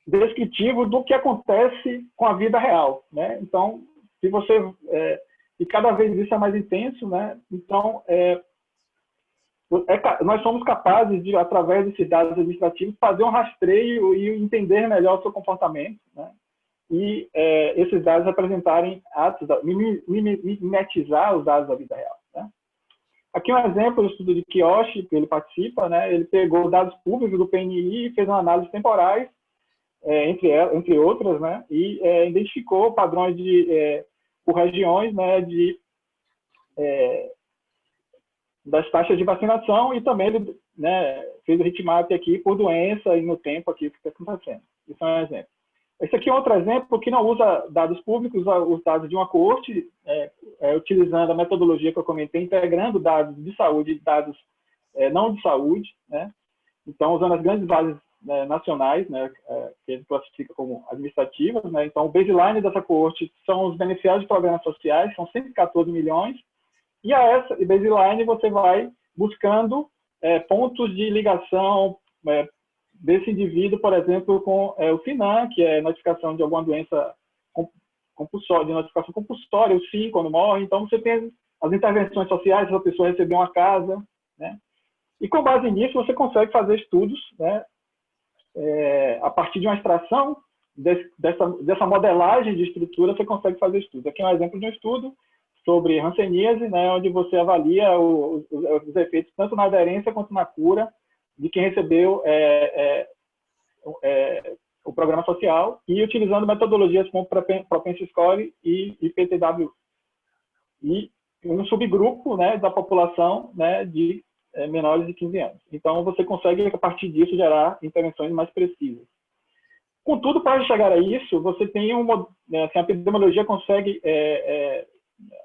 descritivo do que acontece com a vida real, né? Então, se você e cada vez isso é mais intenso, né? Então, nós somos capazes de, através desses dados administrativos, fazer um rastreio e entender melhor o seu comportamento, né? E esses dados representarem atos, mimetizar os dados da vida real, né? Aqui um exemplo do estudo de Kiyoshi, que ele participa, né? Ele pegou dados públicos do PNI e fez uma análise temporais, entre outras, né? E identificou padrões por regiões, né? Das taxas de vacinação, e também ele, né, fez o heatmap aqui por doença e no tempo aqui o que está acontecendo. Isso é um exemplo. Esse aqui é outro exemplo que não usa dados públicos, usa os dados de uma coorte, utilizando a metodologia que eu comentei, integrando dados de saúde e dados não de saúde, né? Então, usando as grandes bases nacionais, né, que a gente classifica como administrativas, né? Então, o baseline dessa coorte são os beneficiários de programas sociais, são 114 milhões, e a essa baseline você vai buscando pontos de ligação desse indivíduo, por exemplo, com o SINAM, que é notificação de alguma doença compulsória, de notificação compulsória, o SIN, quando morre. Então, você tem as intervenções sociais, se a pessoa receber uma casa, né? E com base nisso, você consegue fazer estudos, né, a partir de uma extração dessa modelagem de estrutura, você consegue fazer estudos. Aqui é um exemplo de um estudo sobre hanseníase, né, onde você avalia os efeitos tanto na aderência quanto na cura de quem recebeu o programa social, e utilizando metodologias como Propensity Score e IPTW, e um subgrupo, né, da população, né, de menores de 15 anos. Então, você consegue, a partir disso, gerar intervenções mais precisas. Contudo, para chegar a isso, você tem assim, a epidemiologia consegue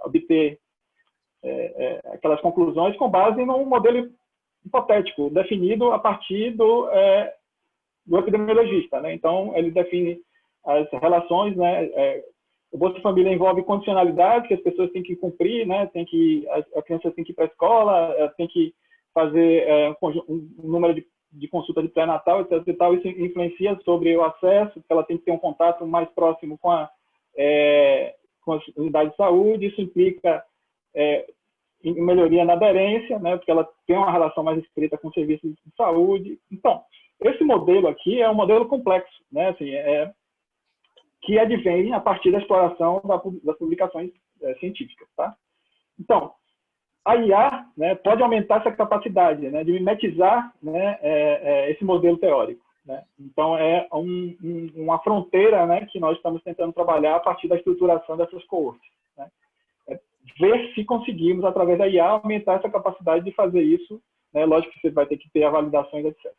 obter aquelas conclusões com base num modelo hipotético, definido a partir do epidemiologista, né? Então, ele define as relações, né? O Bolsa Família envolve condicionalidade, que as pessoas têm que cumprir, né? A criança tem que ir para a escola, tem que fazer um número de consulta de pré-natal, etc. E tal. Isso influencia sobre o acesso, porque ela tem que ter um contato mais próximo com as unidades de saúde. Isso implica em melhoria na aderência, né, porque ela tem uma relação mais estreita com serviços de saúde. Então, esse modelo aqui é um modelo complexo, né, assim, que advém a partir da exploração das publicações científicas, tá? Então, a IA, né, pode aumentar essa capacidade, né, de mimetizar, né, esse modelo teórico, né? Então, é uma fronteira, né, que nós estamos tentando trabalhar a partir da estruturação dessas coortes, né? Ver se conseguimos, através da IA, aumentar essa capacidade de fazer isso, né? Lógico que você vai ter que ter avaliações, etc.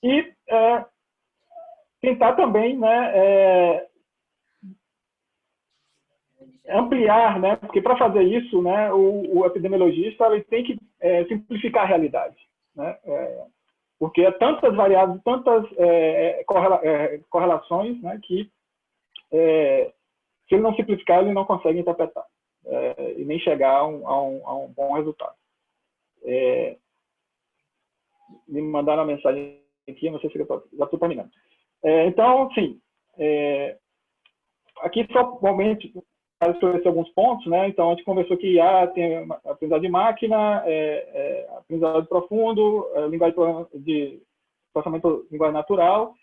E tentar também, né, ampliar, né, porque para fazer isso, né, o epidemiologista ele tem que simplificar a realidade, né? porque há tantas variáveis, tantas correlações, né, que se ele não simplificar, ele não consegue interpretar e nem chegar a um bom resultado. Me mandaram uma mensagem aqui, não sei se já estou terminando. Então, sim, aqui só realmente para esclarecer alguns pontos, né? Então, a gente conversou que IA tem aprendizado de máquina, aprendizado profundo, linguagem de processamento de linguagem natural.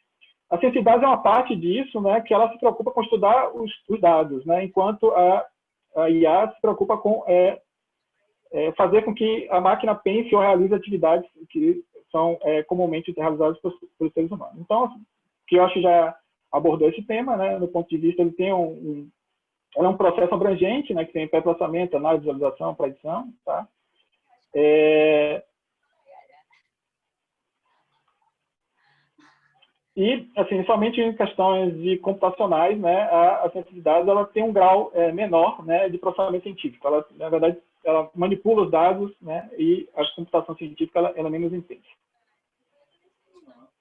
A ciência de dados é uma parte disso, né? Que ela se preocupa com estudar os dados, né? Enquanto a IA se preocupa com fazer com que a máquina pense ou realize atividades que são comumente realizadas pelos seres humanos. Então, que eu acho que já abordou esse tema, né? Do ponto de vista, ele tem é um processo abrangente, né? Que tem pré-processamento, análise, visualização, predição, tá? E, assim, somente em questões de computacionais, né? A ciência de dados ela tem um grau menor, né? De processamento científico. Ela, na verdade, ela manipula os dados, né? E a computação científica ela é menos intensa.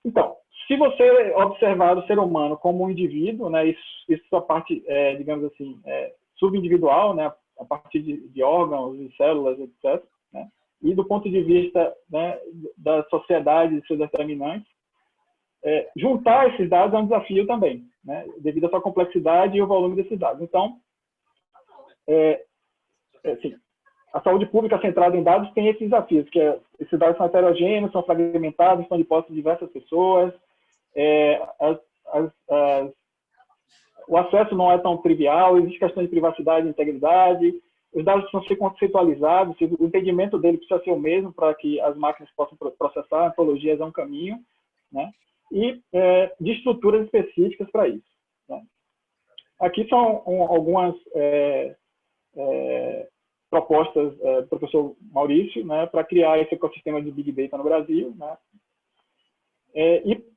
Então, se você observar o ser humano como um indivíduo, né, isso a parte, digamos assim, subindividual, né, a partir de órgãos e células, etc., né, e do ponto de vista, né, da sociedade e seus determinantes, juntar esses dados é um desafio também, né, devido à sua complexidade e o volume desses dados. Então, assim, a saúde pública centrada em dados tem esses desafios, que esses dados são heterogêneos, são fragmentados, estão de posse de diversas pessoas, o acesso não é tão trivial, existe questão de privacidade e integridade, os dados precisam ser conceitualizados, o entendimento dele precisa ser o mesmo para que as máquinas possam processar, antologias é um caminho, né? E de estruturas específicas para isso, né? Aqui são algumas propostas do professor Maurício, né, para criar esse ecossistema de Big Data no Brasil, né? E,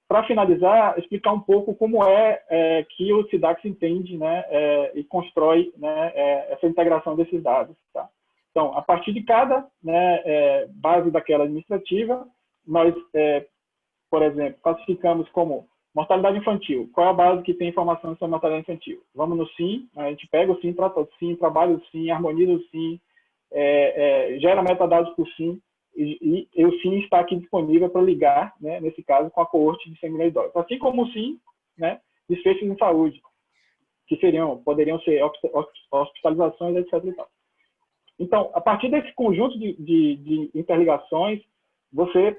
para finalizar, explicar um pouco como que o SIDAX entende, né, e constrói, né, essa integração desses dados. Tá? Então, a partir de cada, né, base daquela administrativa, nós, por exemplo, classificamos como mortalidade infantil. Qual é a base que tem informação sobre mortalidade infantil? Vamos no SIM, a gente pega o SIM, trata o SIM, trabalha o SIM, harmoniza o SIM, gera metadados por SIM, e o SIM está aqui disponível para ligar, né, nesse caso, com a coorte de 100 milhões de dólares. Assim como o SIM, né, desfechos em saúde, que poderiam ser hospitalizações, etc. E tal. Então, a partir desse conjunto de interligações, você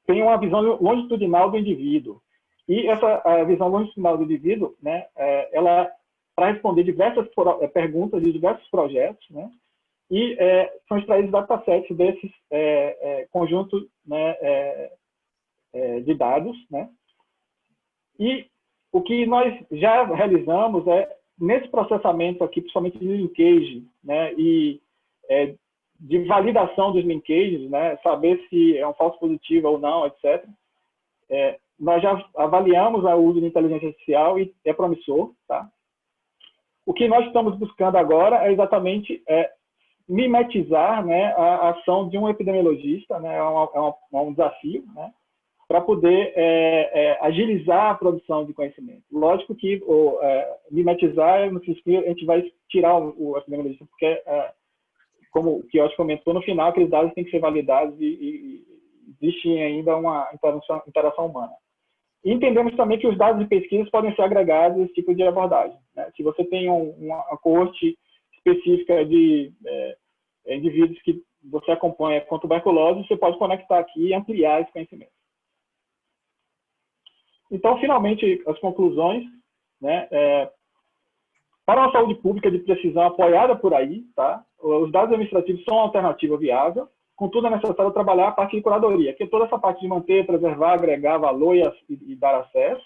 tem uma visão longitudinal do indivíduo. E essa visão longitudinal do indivíduo, né, ela para responder diversas perguntas de diversos projetos, né, e são extraídos datasets desses conjuntos, né, de dados, né? E o que nós já realizamos nesse processamento aqui, principalmente de linkage, né, e de validação dos linkages, né, saber se é um falso positivo ou não, etc. Nós já avaliamos o uso de inteligência artificial e é promissor, tá? O que nós estamos buscando agora é exatamente mimetizar, né, a ação de um epidemiologista, né, é um desafio, né, para poder agilizar a produção de conhecimento. Lógico que mimetizar, no sentido, a gente vai tirar o epidemiologista, porque, como o Quioche comentou, no final, aqueles dados têm que ser validados e existe ainda uma interação humana. E entendemos também que os dados de pesquisa podem ser agregados a esse tipo de abordagem, né? Se você tem uma coorte específica de indivíduos que você acompanha com tuberculose, você pode conectar aqui e ampliar esse conhecimento. Então, finalmente, as conclusões, né? Para uma saúde pública de precisão apoiada por aí, tá? Os dados administrativos são uma alternativa viável, contudo é necessário trabalhar a parte de curadoria, que é toda essa parte de manter, preservar, agregar valor e dar acesso.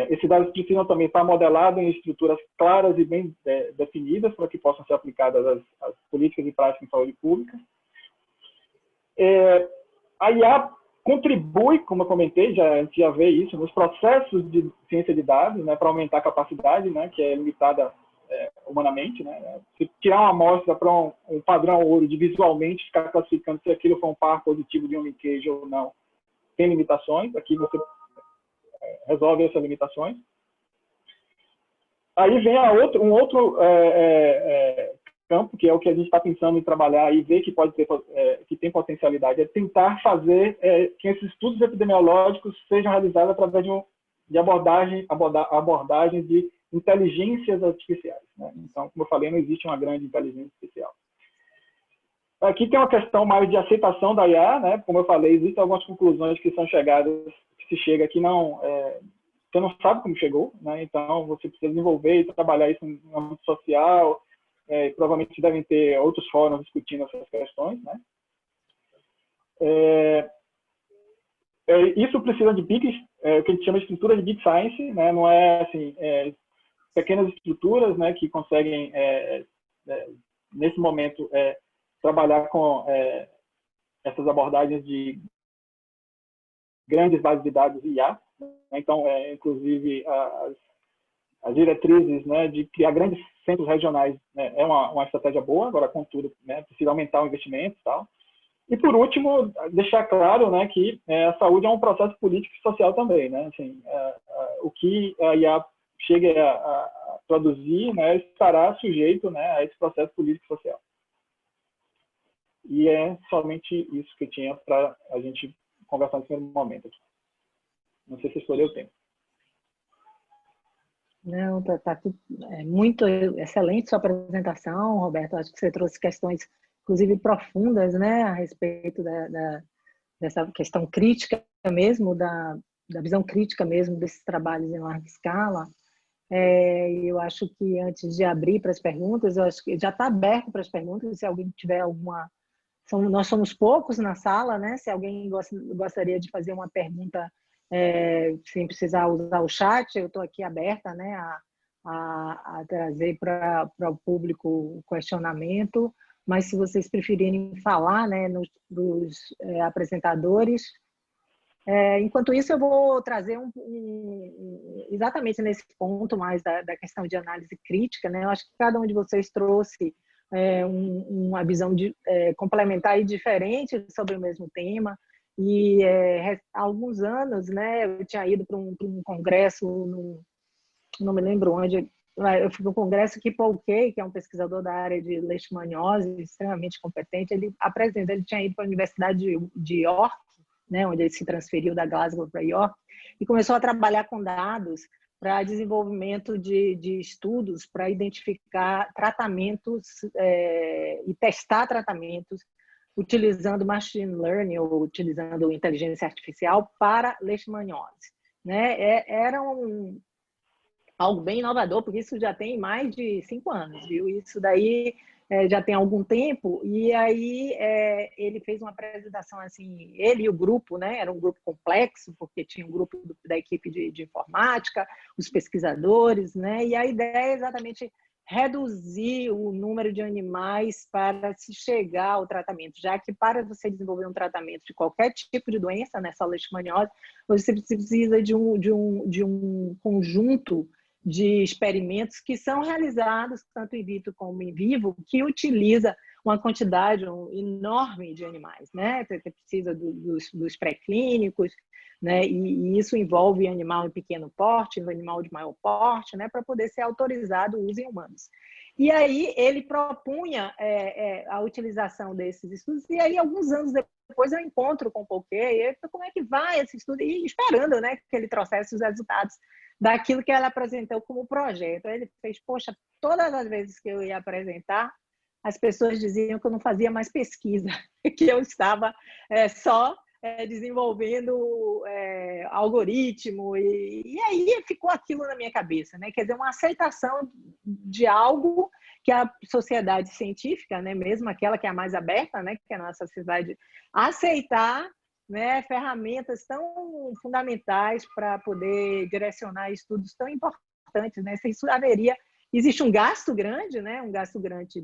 Esses dados precisam também estar modelados em estruturas claras e bem definidas para que possam ser aplicadas as políticas e práticas em saúde pública. A IA contribui, como eu comentei, a gente já vê isso, nos processos de ciência de dados, né, para aumentar a capacidade, né, que é limitada humanamente, né? Se tirar uma amostra para um padrão ouro de visualmente ficar classificando se aquilo foi um par positivo de um linkage ou não, tem limitações. Aqui você resolve essas limitações. Aí vem um outro campo, que é o que a gente está pensando em trabalhar e ver que pode ter, que tem potencialidade, é tentar fazer que esses estudos epidemiológicos sejam realizados através de abordagens de inteligências artificiais, né? Então, como eu falei, não existe uma grande inteligência artificial. Aqui tem uma questão mais de aceitação da IA, né? Como eu falei, existem algumas conclusões que são chegadas, que se chega que não, você não sabe como chegou, né? Então você precisa desenvolver e trabalhar isso no âmbito social. Provavelmente devem ter outros fóruns discutindo essas questões, né? Isso precisa de o que a gente chama de estrutura de big science, né? Não é assim, pequenas estruturas, né, que conseguem nesse momento trabalhar com essas abordagens de grandes bases de dados IA. Então, inclusive, as diretrizes, né, de criar grandes centros regionais, né, é uma estratégia boa. Agora, contudo, né, precisa aumentar o investimento e tal. E, por último, deixar claro, né, que a saúde é um processo político e social também, né? Assim, o que a IA chegue a produzir, né, estará sujeito, né, a esse processo político e social. E é somente isso que eu tinha para a gente conversar nesse primeiro momento aqui. Não sei se escolheu o tempo. Não, tá tudo, muito excelente sua apresentação, Roberto. Acho que você trouxe questões, inclusive, profundas, né, a respeito dessa questão crítica mesmo, da visão crítica mesmo desses trabalhos em larga escala. Eu acho que antes de abrir para as perguntas, eu acho que já está aberto para as perguntas, se alguém tiver alguma... Nós somos poucos na sala, né? Se alguém gostaria de fazer uma pergunta sem precisar usar o chat, eu estou aqui aberta, né, a trazer para o público o questionamento, mas se vocês preferirem falar, né, dos apresentadores, enquanto isso eu vou trazer exatamente nesse ponto mais da questão de análise crítica, né? Eu acho que cada um de vocês trouxe uma visão complementar e diferente sobre o mesmo tema. E há alguns anos, né, eu tinha ido para um congresso, não me lembro onde, eu fui para um congresso que Paul Kay, que é um pesquisador da área de leishmaniose, extremamente competente, ele tinha ido para a Universidade de York, né, onde ele se transferiu da Glasgow para York, e começou a trabalhar com dados para desenvolvimento de estudos para identificar tratamentos e testar tratamentos utilizando machine learning ou utilizando inteligência artificial para leishmaniose, né? Era algo bem inovador, porque isso já tem mais de 5 anos, viu? Isso daí já tem algum tempo, e aí ele fez uma apresentação assim, ele e o grupo, né? Era um grupo complexo, porque tinha um grupo da equipe de informática, os pesquisadores, né? E a ideia é exatamente reduzir o número de animais para se chegar ao tratamento, já que para você desenvolver um tratamento de qualquer tipo de doença, nessa leishmaniose, você precisa de um conjunto de experimentos que são realizados tanto in vitro como in vivo, que utiliza uma quantidade enorme de animais, né? Você precisa dos pré-clínicos, né? E isso envolve animal em pequeno porte, animal de maior porte, né? Para poder ser autorizado o uso em humanos. E aí ele propunha a utilização desses estudos, e aí alguns anos depois eu encontro com o Paul Kay, e eu falei, como é que vai esse estudo? E esperando, né, que ele trouxesse os resultados daquilo que ela apresentou como projeto. Aí ele fez, poxa, todas as vezes que eu ia apresentar, as pessoas diziam que eu não fazia mais pesquisa, que eu estava só desenvolvendo algoritmo, e aí ficou aquilo na minha cabeça, né? Quer dizer, uma aceitação de algo que a sociedade científica, né, mesmo aquela que é a mais aberta, né, que é a nossa sociedade, aceitar, né, ferramentas tão fundamentais para poder direcionar estudos tão importantes, né? Se isso haveria... Existe um gasto grande, né? Um gasto grande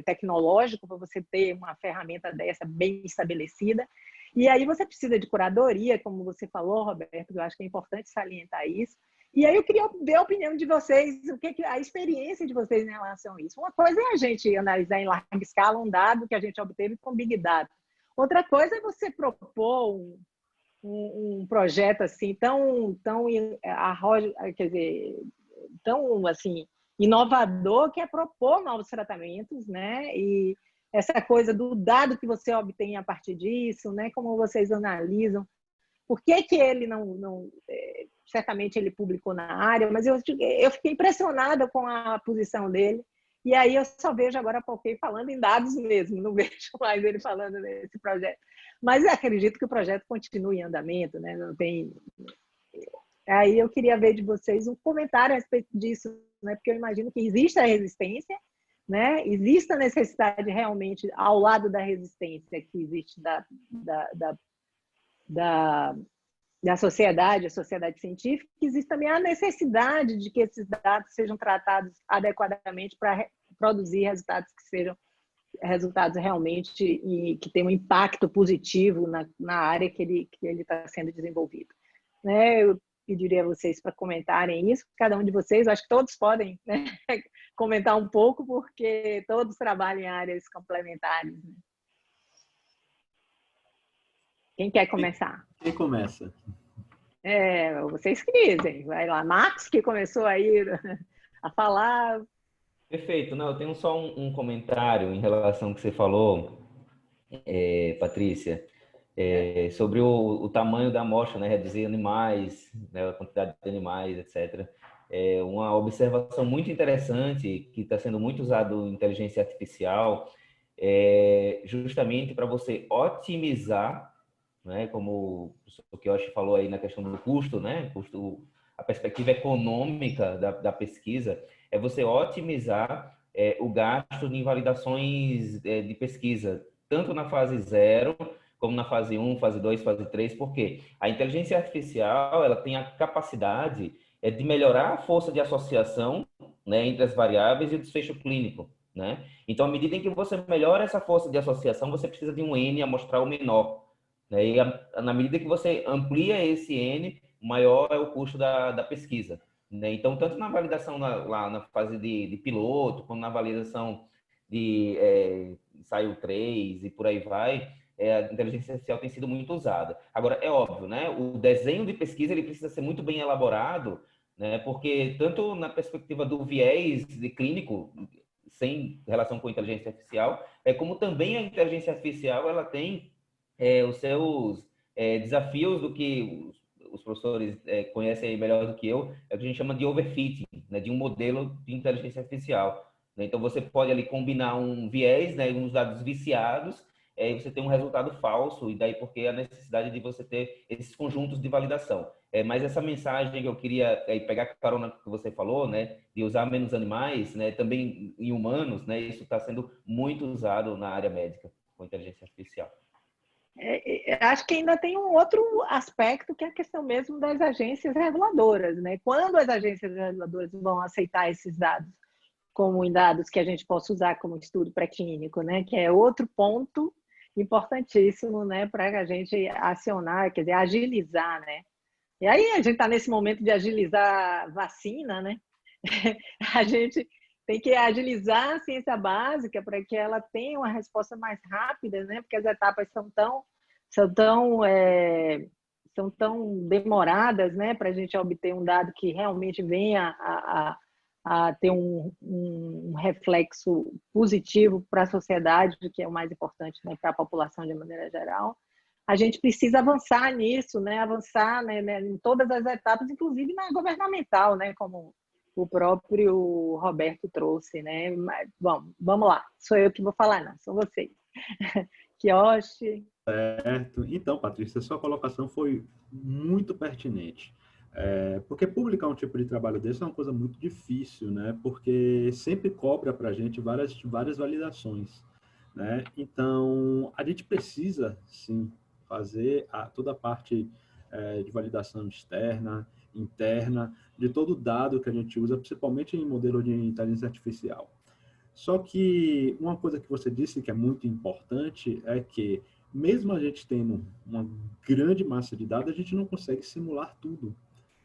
tecnológico para você ter uma ferramenta dessa bem estabelecida. E aí você precisa de curadoria, como você falou, Roberto, eu acho que é importante salientar isso. E aí eu queria ver a opinião de vocês, a experiência de vocês em relação a isso. Uma coisa é a gente analisar em larga escala um dado que a gente obteve com Big Data. Outra coisa é você propor um projeto assim quer dizer, tão assim inovador, que é propor novos tratamentos, né? E essa coisa do dado que você obtém a partir disso, né? Como vocês analisam? Por que ele não certamente ele publicou na área, mas eu fiquei impressionada com a posição dele. E aí eu só vejo agora Pauquet falando em dados mesmo, não vejo mais ele falando nesse projeto. Mas eu acredito que o projeto continue em andamento, né? Não tem. Aí eu queria ver de vocês um comentário a respeito disso, né? Porque eu imagino que existe a resistência, né? Existe a necessidade realmente, ao lado da resistência que existe da sociedade, a sociedade científica, existe também a necessidade de que esses dados sejam tratados adequadamente para produzir resultados que sejam resultados realmente e que tenham um impacto positivo na área que ele está sendo desenvolvido. Né? Eu pediria a vocês para comentarem isso, cada um de vocês, acho que todos podem, né, comentar um pouco, porque todos trabalham em áreas complementares. Né? Quem quer começar? Quem começa? Vocês que dizem. Vai lá. Marcos, que começou aí a falar. Perfeito. Não, eu tenho só um comentário em relação ao que você falou, Patrícia, sobre o tamanho da amostra, né? Reduzir animais, né? A quantidade de animais, etc. É uma observação muito interessante que está sendo muito usado em inteligência artificial, justamente para você otimizar, né? Como o professor Kiyoshi falou aí na questão do custo, né? A perspectiva econômica da pesquisa é você otimizar o gasto de invalidações de pesquisa, tanto na fase 0, como na fase 1, fase 2, fase 3, porque a inteligência artificial ela tem a capacidade de melhorar a força de associação, né, entre as variáveis e o desfecho clínico. Né? Então, à medida em que você melhora essa força de associação, você precisa de um N amostral menor. Né? E na medida que você amplia esse N, maior é o custo da pesquisa. Né? Então, tanto na validação lá na fase de piloto, quanto na validação de ensaio 3 e por aí vai, a inteligência artificial tem sido muito usada. Agora, é óbvio, né? O desenho de pesquisa ele precisa ser muito bem elaborado, né? Porque tanto na perspectiva do viés de clínico, sem relação com a inteligência artificial, como também a inteligência artificial ela tem os seus desafios do que os professores conhecem melhor do que eu, é o que a gente chama de overfitting, né, de um modelo de inteligência artificial. Né? Então, você pode ali combinar um viés, né, uns dados viciados, e você tem um resultado falso, e daí porque a necessidade de você ter esses conjuntos de validação. Mas essa mensagem que eu queria pegar carona que você falou, né, de usar menos animais, né, também em humanos, né, isso está sendo muito usado na área médica com inteligência artificial. Acho que ainda tem um outro aspecto, que é a questão mesmo das agências reguladoras, né? Quando as agências reguladoras vão aceitar esses dados como dados que a gente possa usar como estudo pré-clínico, né? Que é outro ponto importantíssimo, né? Para a gente acionar, quer dizer, agilizar, né? E aí a gente está nesse momento de agilizar vacina, né? A gente tem que agilizar a ciência básica para que ela tenha uma resposta mais rápida, né? Porque as etapas são tão demoradas, né? Para a gente obter um dado que realmente venha a ter um reflexo positivo para a sociedade, que é o mais importante, né? Para a população de maneira geral. A gente precisa avançar nisso, né? Avançar, né, em todas as etapas, inclusive na governamental, né? Como o próprio Roberto trouxe, né? Mas, bom, vamos lá. Sou eu que vou falar, não, são vocês. Kiyoshi. Certo. Então, Patrícia, sua colocação foi muito pertinente. Porque publicar um tipo de trabalho desse é uma coisa muito difícil, né? Porque sempre cobra para a gente várias validações, né? Então, a gente precisa, sim, fazer toda a parte de validação externa, interna, de todo o dado que a gente usa, principalmente em modelo de inteligência artificial. Só que uma coisa que você disse que é muito importante é que, mesmo a gente tendo uma grande massa de dados, a gente não consegue simular tudo.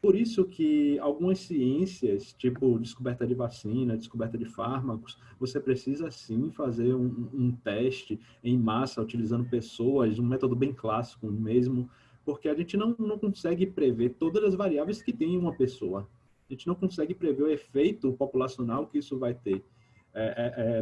Por isso que algumas ciências, tipo descoberta de vacina, descoberta de fármacos, você precisa sim fazer um teste em massa, utilizando pessoas, um método bem clássico mesmo, porque a gente não consegue prever todas as variáveis que tem em uma pessoa. A gente não consegue prever o efeito populacional que isso vai ter.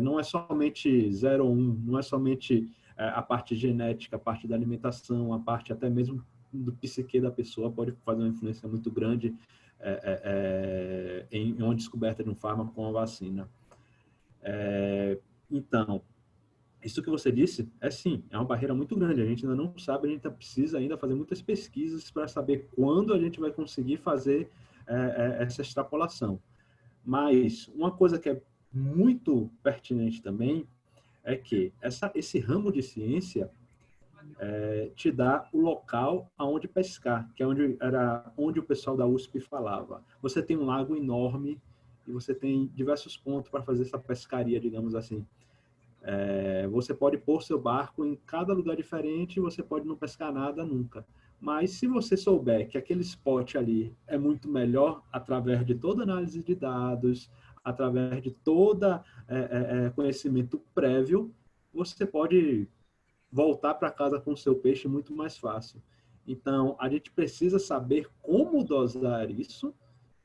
Não é somente 0 ou 1, não é somente a parte genética, a parte da alimentação, a parte até mesmo do psique da pessoa pode fazer uma influência muito grande em uma descoberta de um fármaco com uma vacina. Então, isso que você disse sim, é uma barreira muito grande. A gente ainda não sabe, a gente precisa ainda fazer muitas pesquisas para saber quando a gente vai conseguir fazer essa extrapolação. Mas uma coisa que é muito pertinente também é que esse ramo de ciência te dá o local aonde pescar, que é onde o pessoal da USP falava. Você tem um lago enorme e você tem diversos pontos para fazer essa pescaria, digamos assim. Você pode pôr seu barco em cada lugar diferente e você pode não pescar nada nunca. Mas se você souber que aquele spot ali é muito melhor através de toda análise de dados, através de toda conhecimento prévio, você pode voltar para casa com o seu peixe muito mais fácil. Então, a gente precisa saber como dosar isso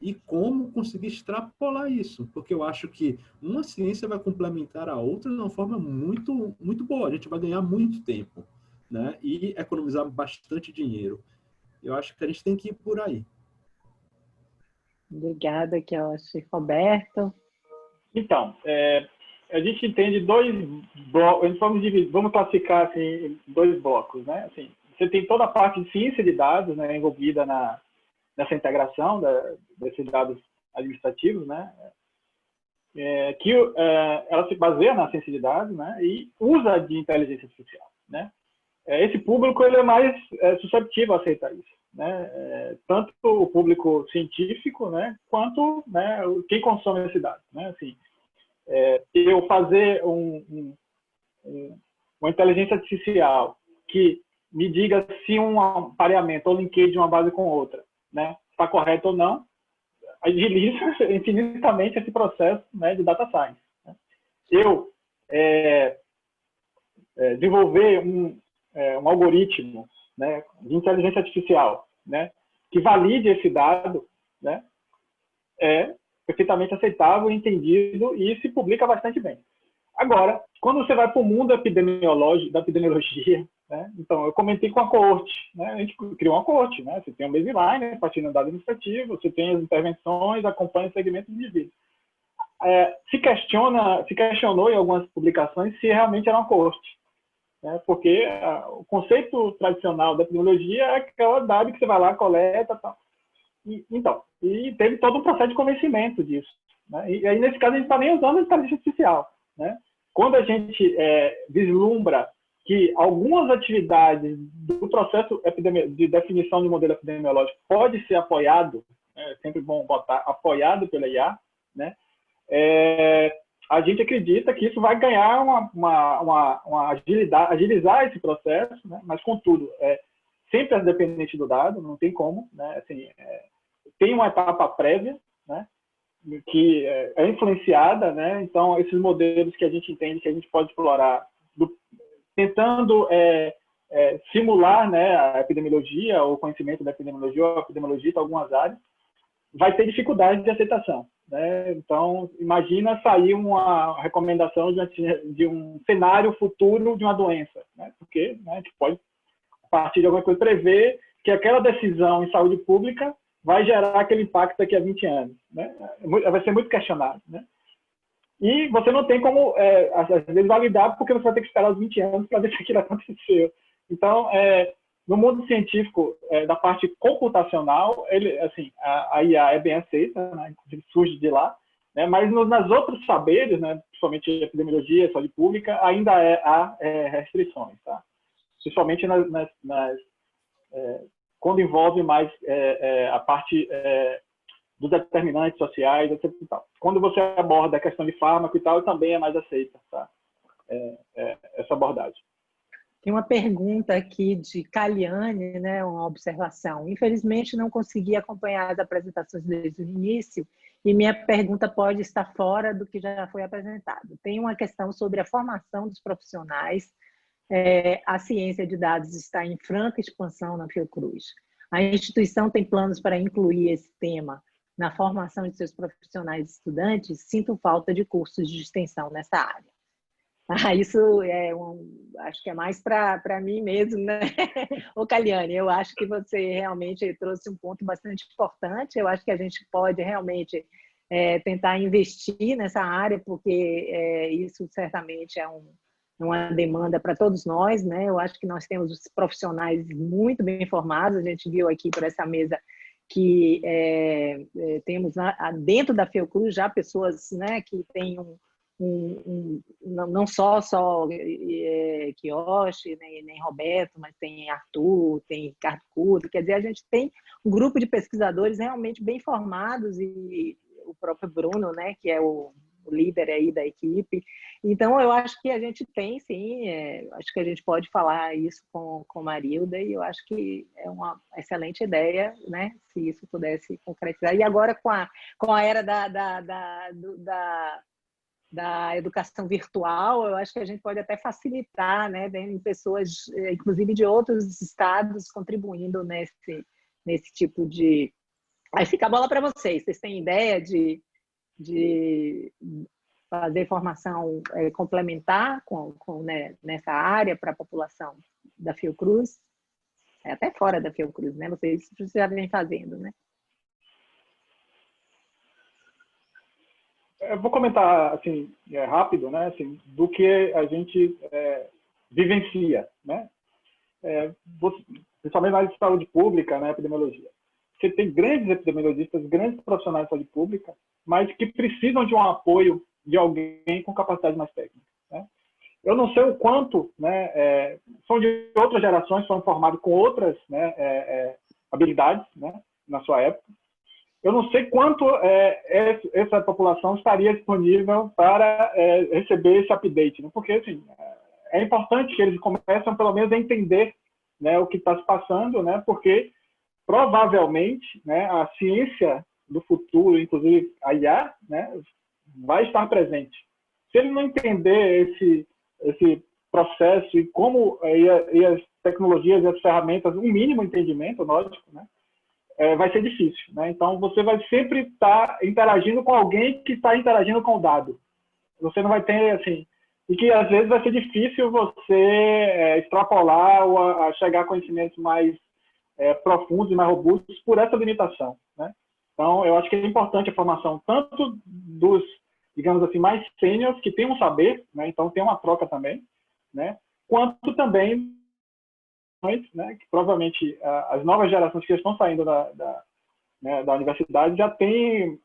e como conseguir extrapolar isso, porque eu acho que uma ciência vai complementar a outra de uma forma muito, muito boa. A gente vai ganhar muito tempo, né? E economizar bastante dinheiro. Eu acho que a gente tem que ir por aí. Obrigada, Kiyoshi. Roberto? Então, a gente entende dois blocos, vamos classificar assim, em dois blocos, né? Assim, você tem toda a parte de ciência de dados, né, envolvida nessa integração desses dados administrativos, né? Que ela se baseia na ciência de dados, né? E usa de inteligência artificial, né? Esse público ele é mais susceptível a aceitar isso, né? Tanto o público científico, né, quanto, né, quem consome esse dado, né? Assim, eu fazer uma inteligência artificial que me diga se um pareamento ou linkage de uma base com outra, né, está correto ou não, agiliza infinitamente esse processo, né, de data science, né? Eu desenvolver um algoritmo, né, de inteligência artificial, né, que valide esse dado, né, é perfeitamente aceitável, entendido e se publica bastante bem. Agora, quando você vai para o mundo epidemiológico, da epidemiologia, né, então eu comentei com a coorte, né, a gente criou uma coorte, né, você tem um baseline, a partir do dado administrativo, você tem as intervenções, acompanha o segmento do indivíduo. Se questionou em algumas publicações se realmente era uma coorte, né, porque o conceito tradicional da epidemiologia é aquela dado que você vai lá, coleta, tal. E teve todo um processo de convencimento disso, né? E aí, nesse caso, a gente não está nem usando a inteligência artificial, né? Quando a gente vislumbra que algumas atividades do processo de definição de modelo epidemiológico pode ser apoiado, é sempre bom botar apoiado pela IA, né? A gente acredita que isso vai ganhar uma agilidade, agilizar esse processo, né? Mas, contudo, sempre dependente do dado, não tem como, né? Assim, tem uma etapa prévia, né, que é influenciada, né? Então, esses modelos que a gente entende que a gente pode explorar, tentando simular, né, a epidemiologia, ou o conhecimento da epidemiologia, ou a epidemiologia em algumas áreas, vai ter dificuldade de aceitação, né? Então, imagina sair uma recomendação de um cenário futuro de uma doença, né? Porque, né, a gente pode, a partir de alguma coisa, prever que aquela decisão em saúde pública vai gerar aquele impacto daqui a 20 anos, né? Vai ser muito questionado, né? E você não tem como, às vezes, validar, porque você vai ter que esperar os 20 anos para ver se aquilo aconteceu. Então, no mundo científico, da parte computacional, assim, a IA é bem aceita, né? Inclusive surge de lá, né? Mas nas outros saberes, né? Principalmente epidemiologia, saúde pública, ainda há restrições, tá? Principalmente quando envolve mais a parte dos determinantes sociais, etc. E tal. Quando você aborda a questão de fármaco e tal, também é mais aceita, tá? Essa abordagem. Tem uma pergunta aqui de Caliane, né, uma observação. Infelizmente, não consegui acompanhar as apresentações desde o início e minha pergunta pode estar fora do que já foi apresentado. Tem uma questão sobre a formação dos profissionais. A ciência de dados está em franca expansão na Fiocruz. A instituição tem planos para incluir esse tema na formação de seus profissionais e estudantes? Sinto falta de cursos de extensão nessa área. Isso acho que é mais para mim mesmo, né? Ô, Caliane, eu acho que você realmente trouxe um ponto bastante importante. Eu acho que a gente pode realmente tentar investir nessa área, porque isso certamente é uma demanda para todos nós, né? Eu acho que nós temos os profissionais muito bem formados. A gente viu aqui por essa mesa que temos dentro da Fiocruz já pessoas, né, que têm não só Quioche, nem Roberto, mas tem Arthur, tem Ricardo Couto. Quer dizer, a gente tem um grupo de pesquisadores realmente bem formados, e o próprio Bruno, né, que é o líder aí da equipe. Então, eu acho que a gente tem, sim, acho que a gente pode falar isso com Marilda, e eu acho que é uma excelente ideia, né, se isso pudesse concretizar. E agora, com a era da educação virtual, eu acho que a gente pode até facilitar, né, vendo pessoas, inclusive de outros estados, contribuindo nesse tipo de... Aí fica a bola para vocês. Vocês têm ideia de fazer formação complementar né, nessa área para a população da Fiocruz? Até fora da Fiocruz, né? Vocês já vêm fazendo, né? Eu vou comentar assim, rápido, né, assim, do que a gente vivencia, né? Principalmente na área de saúde pública, né, epidemiologia. Você tem grandes epidemiologistas, grandes profissionais de saúde pública, mas que precisam de um apoio de alguém com capacidade mais técnica, né? Eu não sei o quanto, né, são de outras gerações, foram formados com outras, né, habilidades, né, na sua época. Eu não sei quanto essa população estaria disponível para receber esse update, né? Porque assim, é importante que eles comecem pelo menos a entender, né, o que está se passando, né? Porque provavelmente, né, a ciência do futuro, inclusive a IA, né, vai estar presente. Se ele não entender esse processo e como e as tecnologias e as ferramentas, um mínimo entendimento, lógico, né, vai ser difícil, né? Então, você vai sempre estar interagindo com alguém que está interagindo com o dado. Você não vai ter, assim... E que, às vezes, vai ser difícil você extrapolar ou a chegar a conhecimentos mais profundos e mais robustos por essa limitação, né? Então, eu acho que é importante a formação tanto dos, digamos assim, mais sêniores, que têm um saber, né? Então, tem uma troca também, né? Quanto também, né, que provavelmente as novas gerações que estão saindo da universidade já têm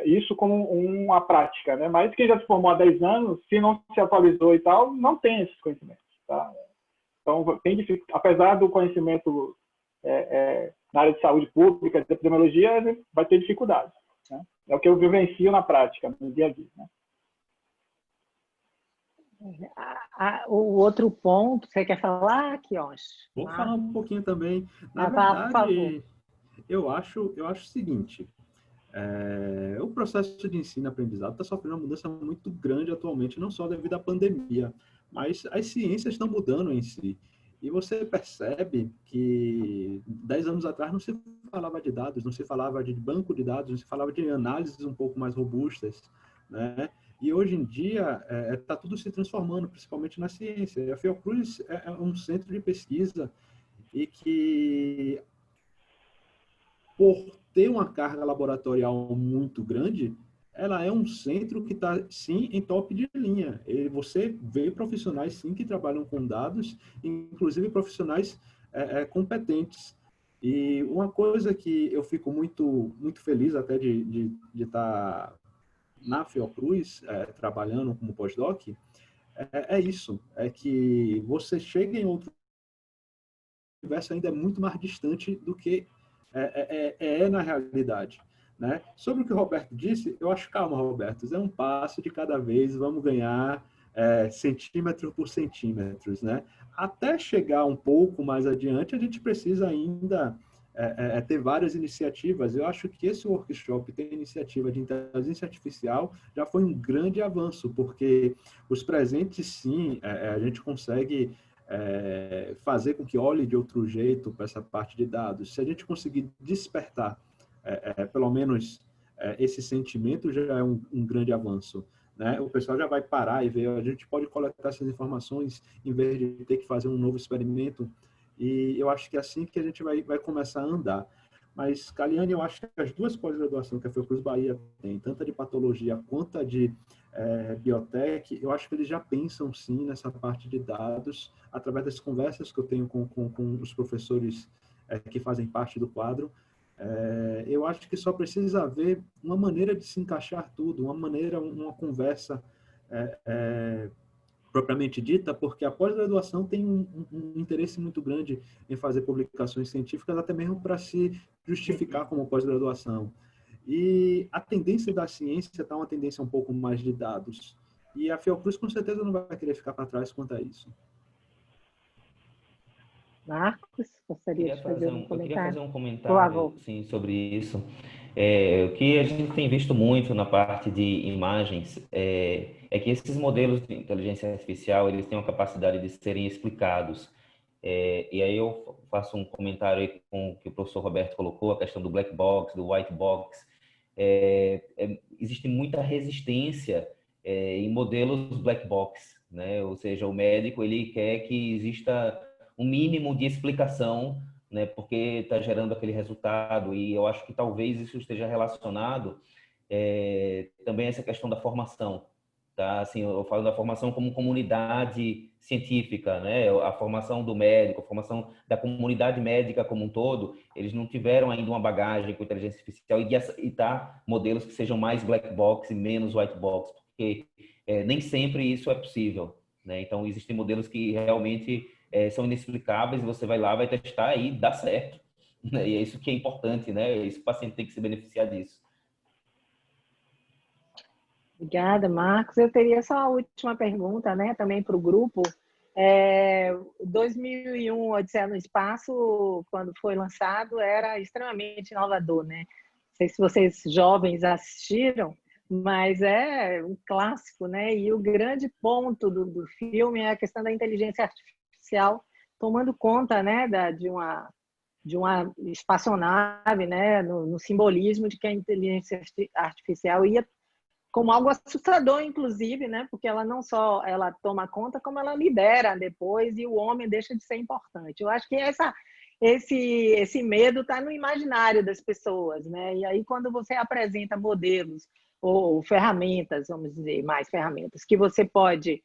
isso como uma prática, né? Mas quem já se formou há 10 anos, se não se atualizou e tal, não tem esses conhecimentos, tá? Então, apesar do conhecimento na área de saúde pública, de epidemiologia, vai ter dificuldades, né? É o que eu vivencio na prática, no dia a dia, né? O outro ponto, você quer falar, Quioche? Vou falar um pouquinho também. Na verdade, por verdade, eu acho o seguinte, o processo de ensino e aprendizado está sofrendo uma mudança muito grande atualmente, não só devido à pandemia, mas as ciências estão mudando em si. E você percebe que 10 anos atrás não se falava de dados, não se falava de banco de dados, não se falava de análises um pouco mais robustas, né? E hoje em dia está tudo se transformando, principalmente na ciência. A Fiocruz é um centro de pesquisa e que, por ter uma carga laboratorial muito grande, ela é um centro que está, sim, em top de linha. Você vê profissionais, sim, que trabalham com dados, inclusive profissionais competentes. E uma coisa que eu fico muito, muito feliz até de estar na Fiocruz, trabalhando como pós-doc, é isso, é que você chega em outro universo ainda muito mais distante do que na realidade, né? Sobre o que o Roberto disse, eu acho, calma, Roberto, é um passo de cada vez, vamos ganhar, centímetro por centímetros, né? Até chegar um pouco mais adiante, a gente precisa ainda ter várias iniciativas. Eu acho que esse workshop tem iniciativa de inteligência artificial já foi um grande avanço, porque os presentes, sim, a gente consegue fazer com que olhe de outro jeito para essa parte de dados. Se a gente conseguir despertar, pelo menos, esse sentimento, já é um grande avanço. Né? O pessoal já vai parar e ver, a gente pode coletar essas informações em vez de ter que fazer um novo experimento, e eu acho que é assim que a gente vai começar a andar. Mas, Caliane, eu acho que as duas pós-graduações que a Fiocruz Bahia tem, tanto a de patologia quanto a de biotech, eu acho que eles já pensam, sim, nessa parte de dados, através das conversas que eu tenho com os professores que fazem parte do quadro. Eu acho que só precisa haver uma maneira de se encaixar tudo, uma conversa propriamente dita, porque a pós-graduação tem um interesse muito grande em fazer publicações científicas, até mesmo para se justificar como pós-graduação. E a tendência da ciência está uma tendência um pouco mais de dados. E a Fiocruz, com certeza, não vai querer ficar para trás quanto a isso. Marcos, gostaria de fazer um comentário? Eu queria fazer um comentário, sim, sobre isso. O que a gente tem visto muito na parte de imagens é que esses modelos de inteligência artificial, eles têm uma capacidade de serem explicados. E aí eu faço um comentário aí com o que o professor Roberto colocou, a questão do black box, do white box. Existe muita resistência em modelos black box, né? Ou seja, o médico ele quer que exista um mínimo de explicação, né, porque está gerando aquele resultado, e eu acho que talvez isso esteja relacionado também a essa questão da formação, tá? Assim, eu falo da formação como comunidade científica, né? A formação do médico, a formação da comunidade médica como um todo, eles não tiveram ainda uma bagagem com inteligência artificial e dar modelos que sejam mais black box e menos white box, porque nem sempre isso é possível, né? Então, existem modelos que realmente são inexplicáveis, você vai lá, vai testar e dá certo. Né? E é isso que é importante, né? Isso, o paciente tem que se beneficiar disso. Obrigada, Marcos. Eu teria só a última pergunta, né, também para o grupo. 2001, Odisseia no Espaço, quando foi lançado, era extremamente inovador, né? Não sei se vocês jovens assistiram, mas é um clássico, né? E o grande ponto do filme é a questão da inteligência artificial tomando conta, né, de uma espaçonave, né, no simbolismo de que a inteligência artificial ia como algo assustador, inclusive, né? Porque ela não só ela toma conta, como ela lidera depois e o homem deixa de ser importante. Eu acho que esse medo está no imaginário das pessoas, né? E aí quando você apresenta modelos ou ferramentas, vamos dizer, mais ferramentas, que você pode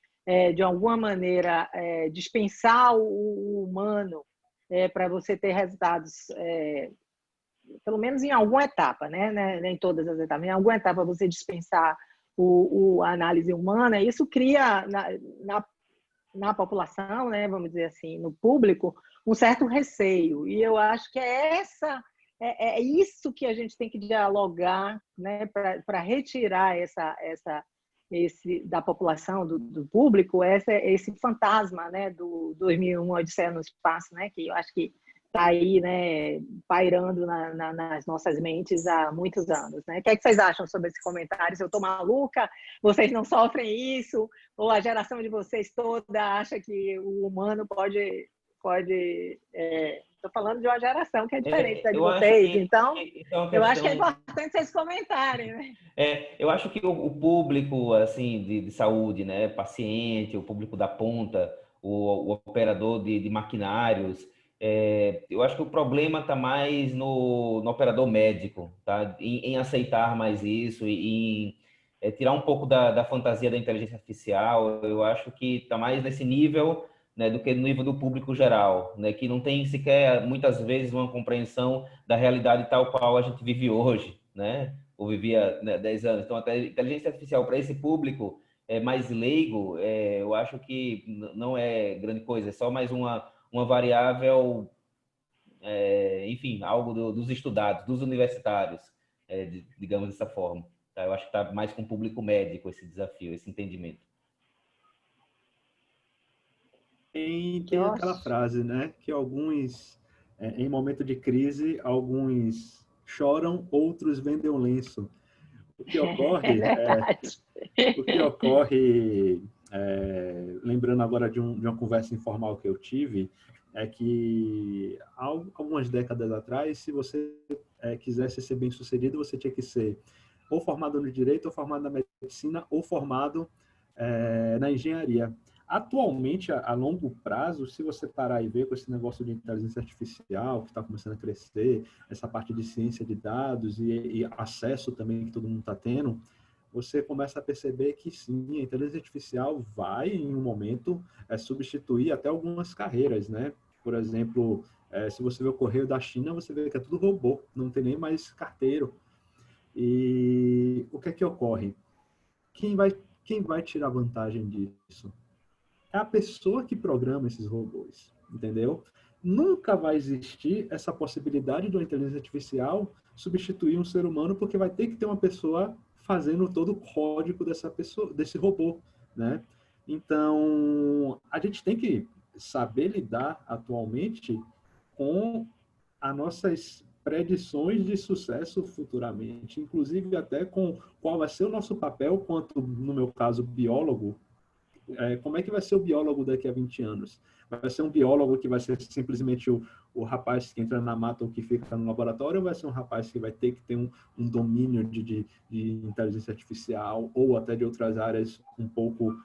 de alguma maneira dispensar o humano para você ter resultados pelo menos em alguma etapa, né? Nem todas as etapas, em alguma etapa você dispensar a análise humana, isso cria na população, né? Vamos dizer assim, no público, um certo receio. E eu acho que é isso que a gente tem que dialogar, né? Para retirar da população, do público, esse fantasma, né? Do 2001, Odisseia no Espaço, né? Que eu acho que está aí, né, pairando nas nossas mentes há muitos anos, né? O que é que vocês acham sobre esse comentário? Se eu estou maluca, vocês não sofrem isso? Ou a geração de vocês toda acha que o humano pode estou falando de uma geração que é diferente da de vocês, então eu acho que é importante vocês comentarem, né? Eu acho que o público assim de saúde, né, paciente, o público da ponta, o operador de maquinários, eu acho que o problema está mais no operador médico, tá? Em aceitar mais isso e em tirar um pouco da fantasia da inteligência artificial. Eu acho que está mais nesse nível, né, do que no nível do público geral, né, que não tem sequer, muitas vezes, uma compreensão da realidade tal qual a gente vive hoje, né? Ou vivia, né, 10 anos. Então, até a inteligência artificial para esse público mais leigo, eu acho que não é grande coisa, é só mais uma variável, enfim, algo dos estudados, dos universitários, digamos dessa forma. Tá? Eu acho que está mais com o público médico esse desafio, esse entendimento. Tem aquela frase, né? Que alguns, em momento de crise, alguns choram, outros vendem o lenço. O que É ocorre, verdade. o que ocorre, lembrando agora de uma conversa informal que eu tive, é que há algumas décadas atrás, se você quisesse ser bem-sucedido, você tinha que ser ou formado no direito, ou formado na medicina, ou formado na engenharia. Atualmente, a longo prazo, se você parar e ver com esse negócio de inteligência artificial que está começando a crescer, essa parte de ciência de dados e acesso também que todo mundo está tendo, você começa a perceber que sim, a inteligência artificial vai, em um momento, substituir até algumas carreiras, né? Por exemplo, se você vê o correio da China, você vê que é tudo robô, não tem nem mais carteiro. E o que é que ocorre? Quem vai tirar vantagem disso? É a pessoa que programa esses robôs, entendeu? Nunca vai existir essa possibilidade de uma inteligência artificial substituir um ser humano, porque vai ter que ter uma pessoa fazendo todo o código dessa pessoa, desse robô, né? Então, a gente tem que saber lidar atualmente com as nossas predições de sucesso futuramente, inclusive até com qual vai ser o nosso papel quanto, no meu caso, biólogo. Como é que vai ser o biólogo daqui a 20 anos? Vai ser um biólogo que vai ser simplesmente o rapaz que entra na mata ou que fica no laboratório, ou vai ser um rapaz que vai ter que ter um domínio de inteligência artificial ou até de outras áreas um pouco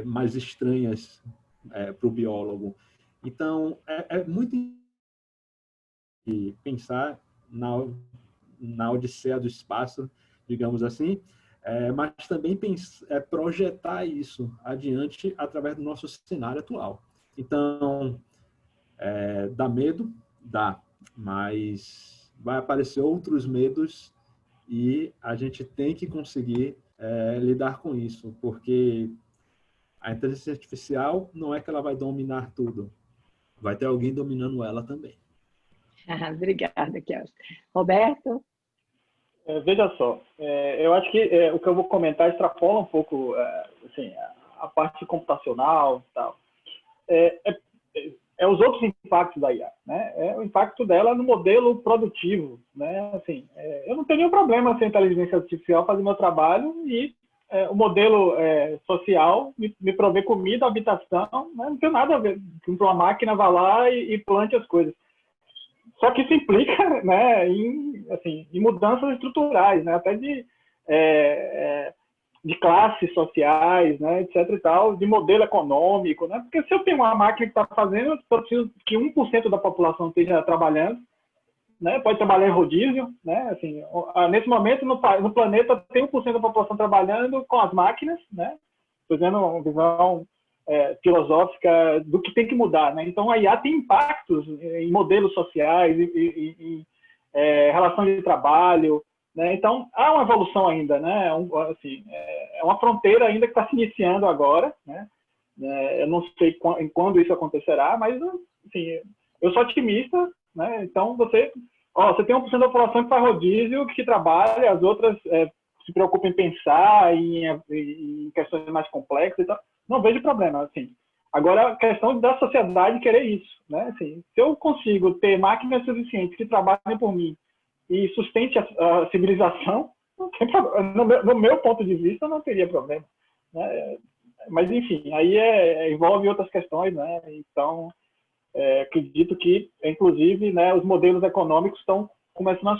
mais estranhas para o biólogo? Então, é muito pensar na odisseia do espaço, digamos assim, mas também projetar isso adiante através do nosso cenário atual. Então, dá medo? Dá, mas vai aparecer outros medos e a gente tem que conseguir lidar com isso, porque a inteligência artificial não é que ela vai dominar tudo, vai ter alguém dominando ela também. Obrigada, Kelly. Roberto? Veja só, eu acho que o que eu vou comentar extrapola um pouco assim, a parte computacional e tal. Os outros impactos da IA, né? O impacto dela no modelo produtivo, né? Assim, eu não tenho nenhum problema sem inteligência artificial fazer meu trabalho e o modelo social me prover comida, habitação, né? Não tem nada a ver com uma máquina vá lá e plante as coisas. Só que isso implica, né, em mudanças estruturais, né, até de classes sociais, né, etc. e tal, de modelo econômico, né, porque se eu tenho uma máquina que está fazendo, eu preciso que 1% da população esteja trabalhando, né, pode trabalhar em rodízio, né, assim, nesse momento no planeta tem 1% da população trabalhando com as máquinas, né, fazendo uma visão filosófica do que tem que mudar, né? Então a IA tem impactos em modelos sociais, em relação de trabalho, né? Então há uma evolução ainda, né? É uma fronteira ainda que está se iniciando agora, né? Eu não sei quando isso acontecerá, mas assim, eu sou otimista, né? Então você tem 1% da população que faz rodízio, que trabalha, as outras se preocupam em pensar em questões mais complexas e tal. Não vejo problema, assim. Agora, a questão da sociedade querer isso, né? Assim, se eu consigo ter máquinas suficientes que trabalhem por mim e sustente a civilização, não tem problema. No meu ponto de vista, não teria problema, né? Mas, enfim, aí envolve outras questões, né? Então, acredito que, inclusive, né, os modelos econômicos estão começando a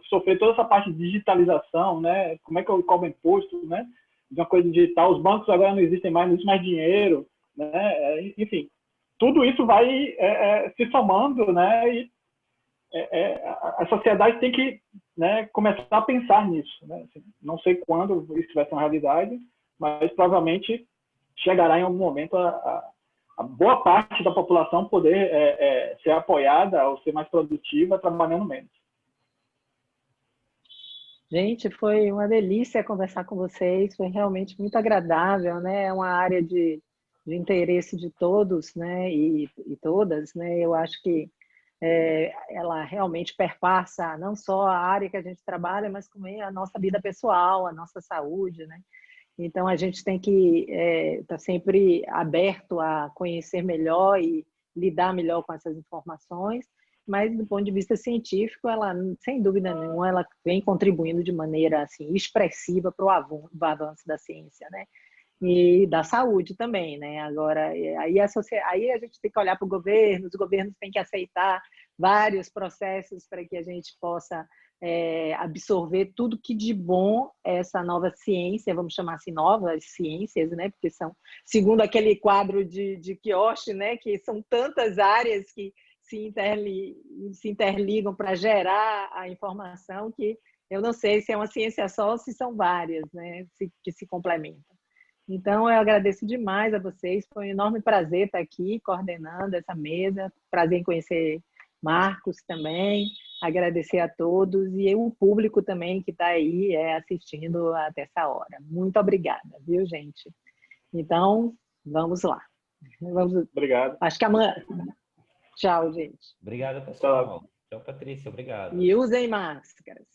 sofrer toda essa parte de digitalização, né? Como é que eu cobro imposto, né? De uma coisa digital, os bancos agora não existem mais, não existe mais dinheiro, né? Enfim, tudo isso vai se somando, né? E a sociedade tem que, né, começar a pensar nisso, né? Assim, não sei quando isso vai ser uma realidade, mas provavelmente chegará em algum momento a boa parte da população poder ser apoiada ou ser mais produtiva trabalhando menos. Gente, foi uma delícia conversar com vocês, foi realmente muito agradável, né? É uma área de interesse de todos, né? E todas, né? Eu acho que ela realmente perpassa não só a área que a gente trabalha, mas também a nossa vida pessoal, a nossa saúde, né? Então, a gente tem que estar sempre aberto a conhecer melhor e lidar melhor com essas informações, mas do ponto de vista científico, ela, sem dúvida nenhuma, ela vem contribuindo de maneira assim, expressiva para o avanço da ciência, né? E da saúde também, né? Agora, aí a gente tem que olhar para os governos têm que aceitar vários processos para que a gente possa absorver tudo que de bom essa nova ciência, vamos chamar assim, novas ciências, né? Porque são, segundo aquele quadro de Kiyoshi, né? Que são tantas áreas que se interligam para gerar a informação que eu não sei se é uma ciência só ou se são várias, né? Que se complementam. Então, eu agradeço demais a vocês. Foi um enorme prazer estar aqui coordenando essa mesa. Prazer em conhecer Marcos também. Agradecer a todos e o público também que está aí assistindo até essa hora. Muito obrigada, viu, gente? Então, vamos lá. Obrigado. Acho que amanhã... Tchau, gente. Obrigado, pessoal. Tchau, Patrícia. Obrigado. E usem máscaras.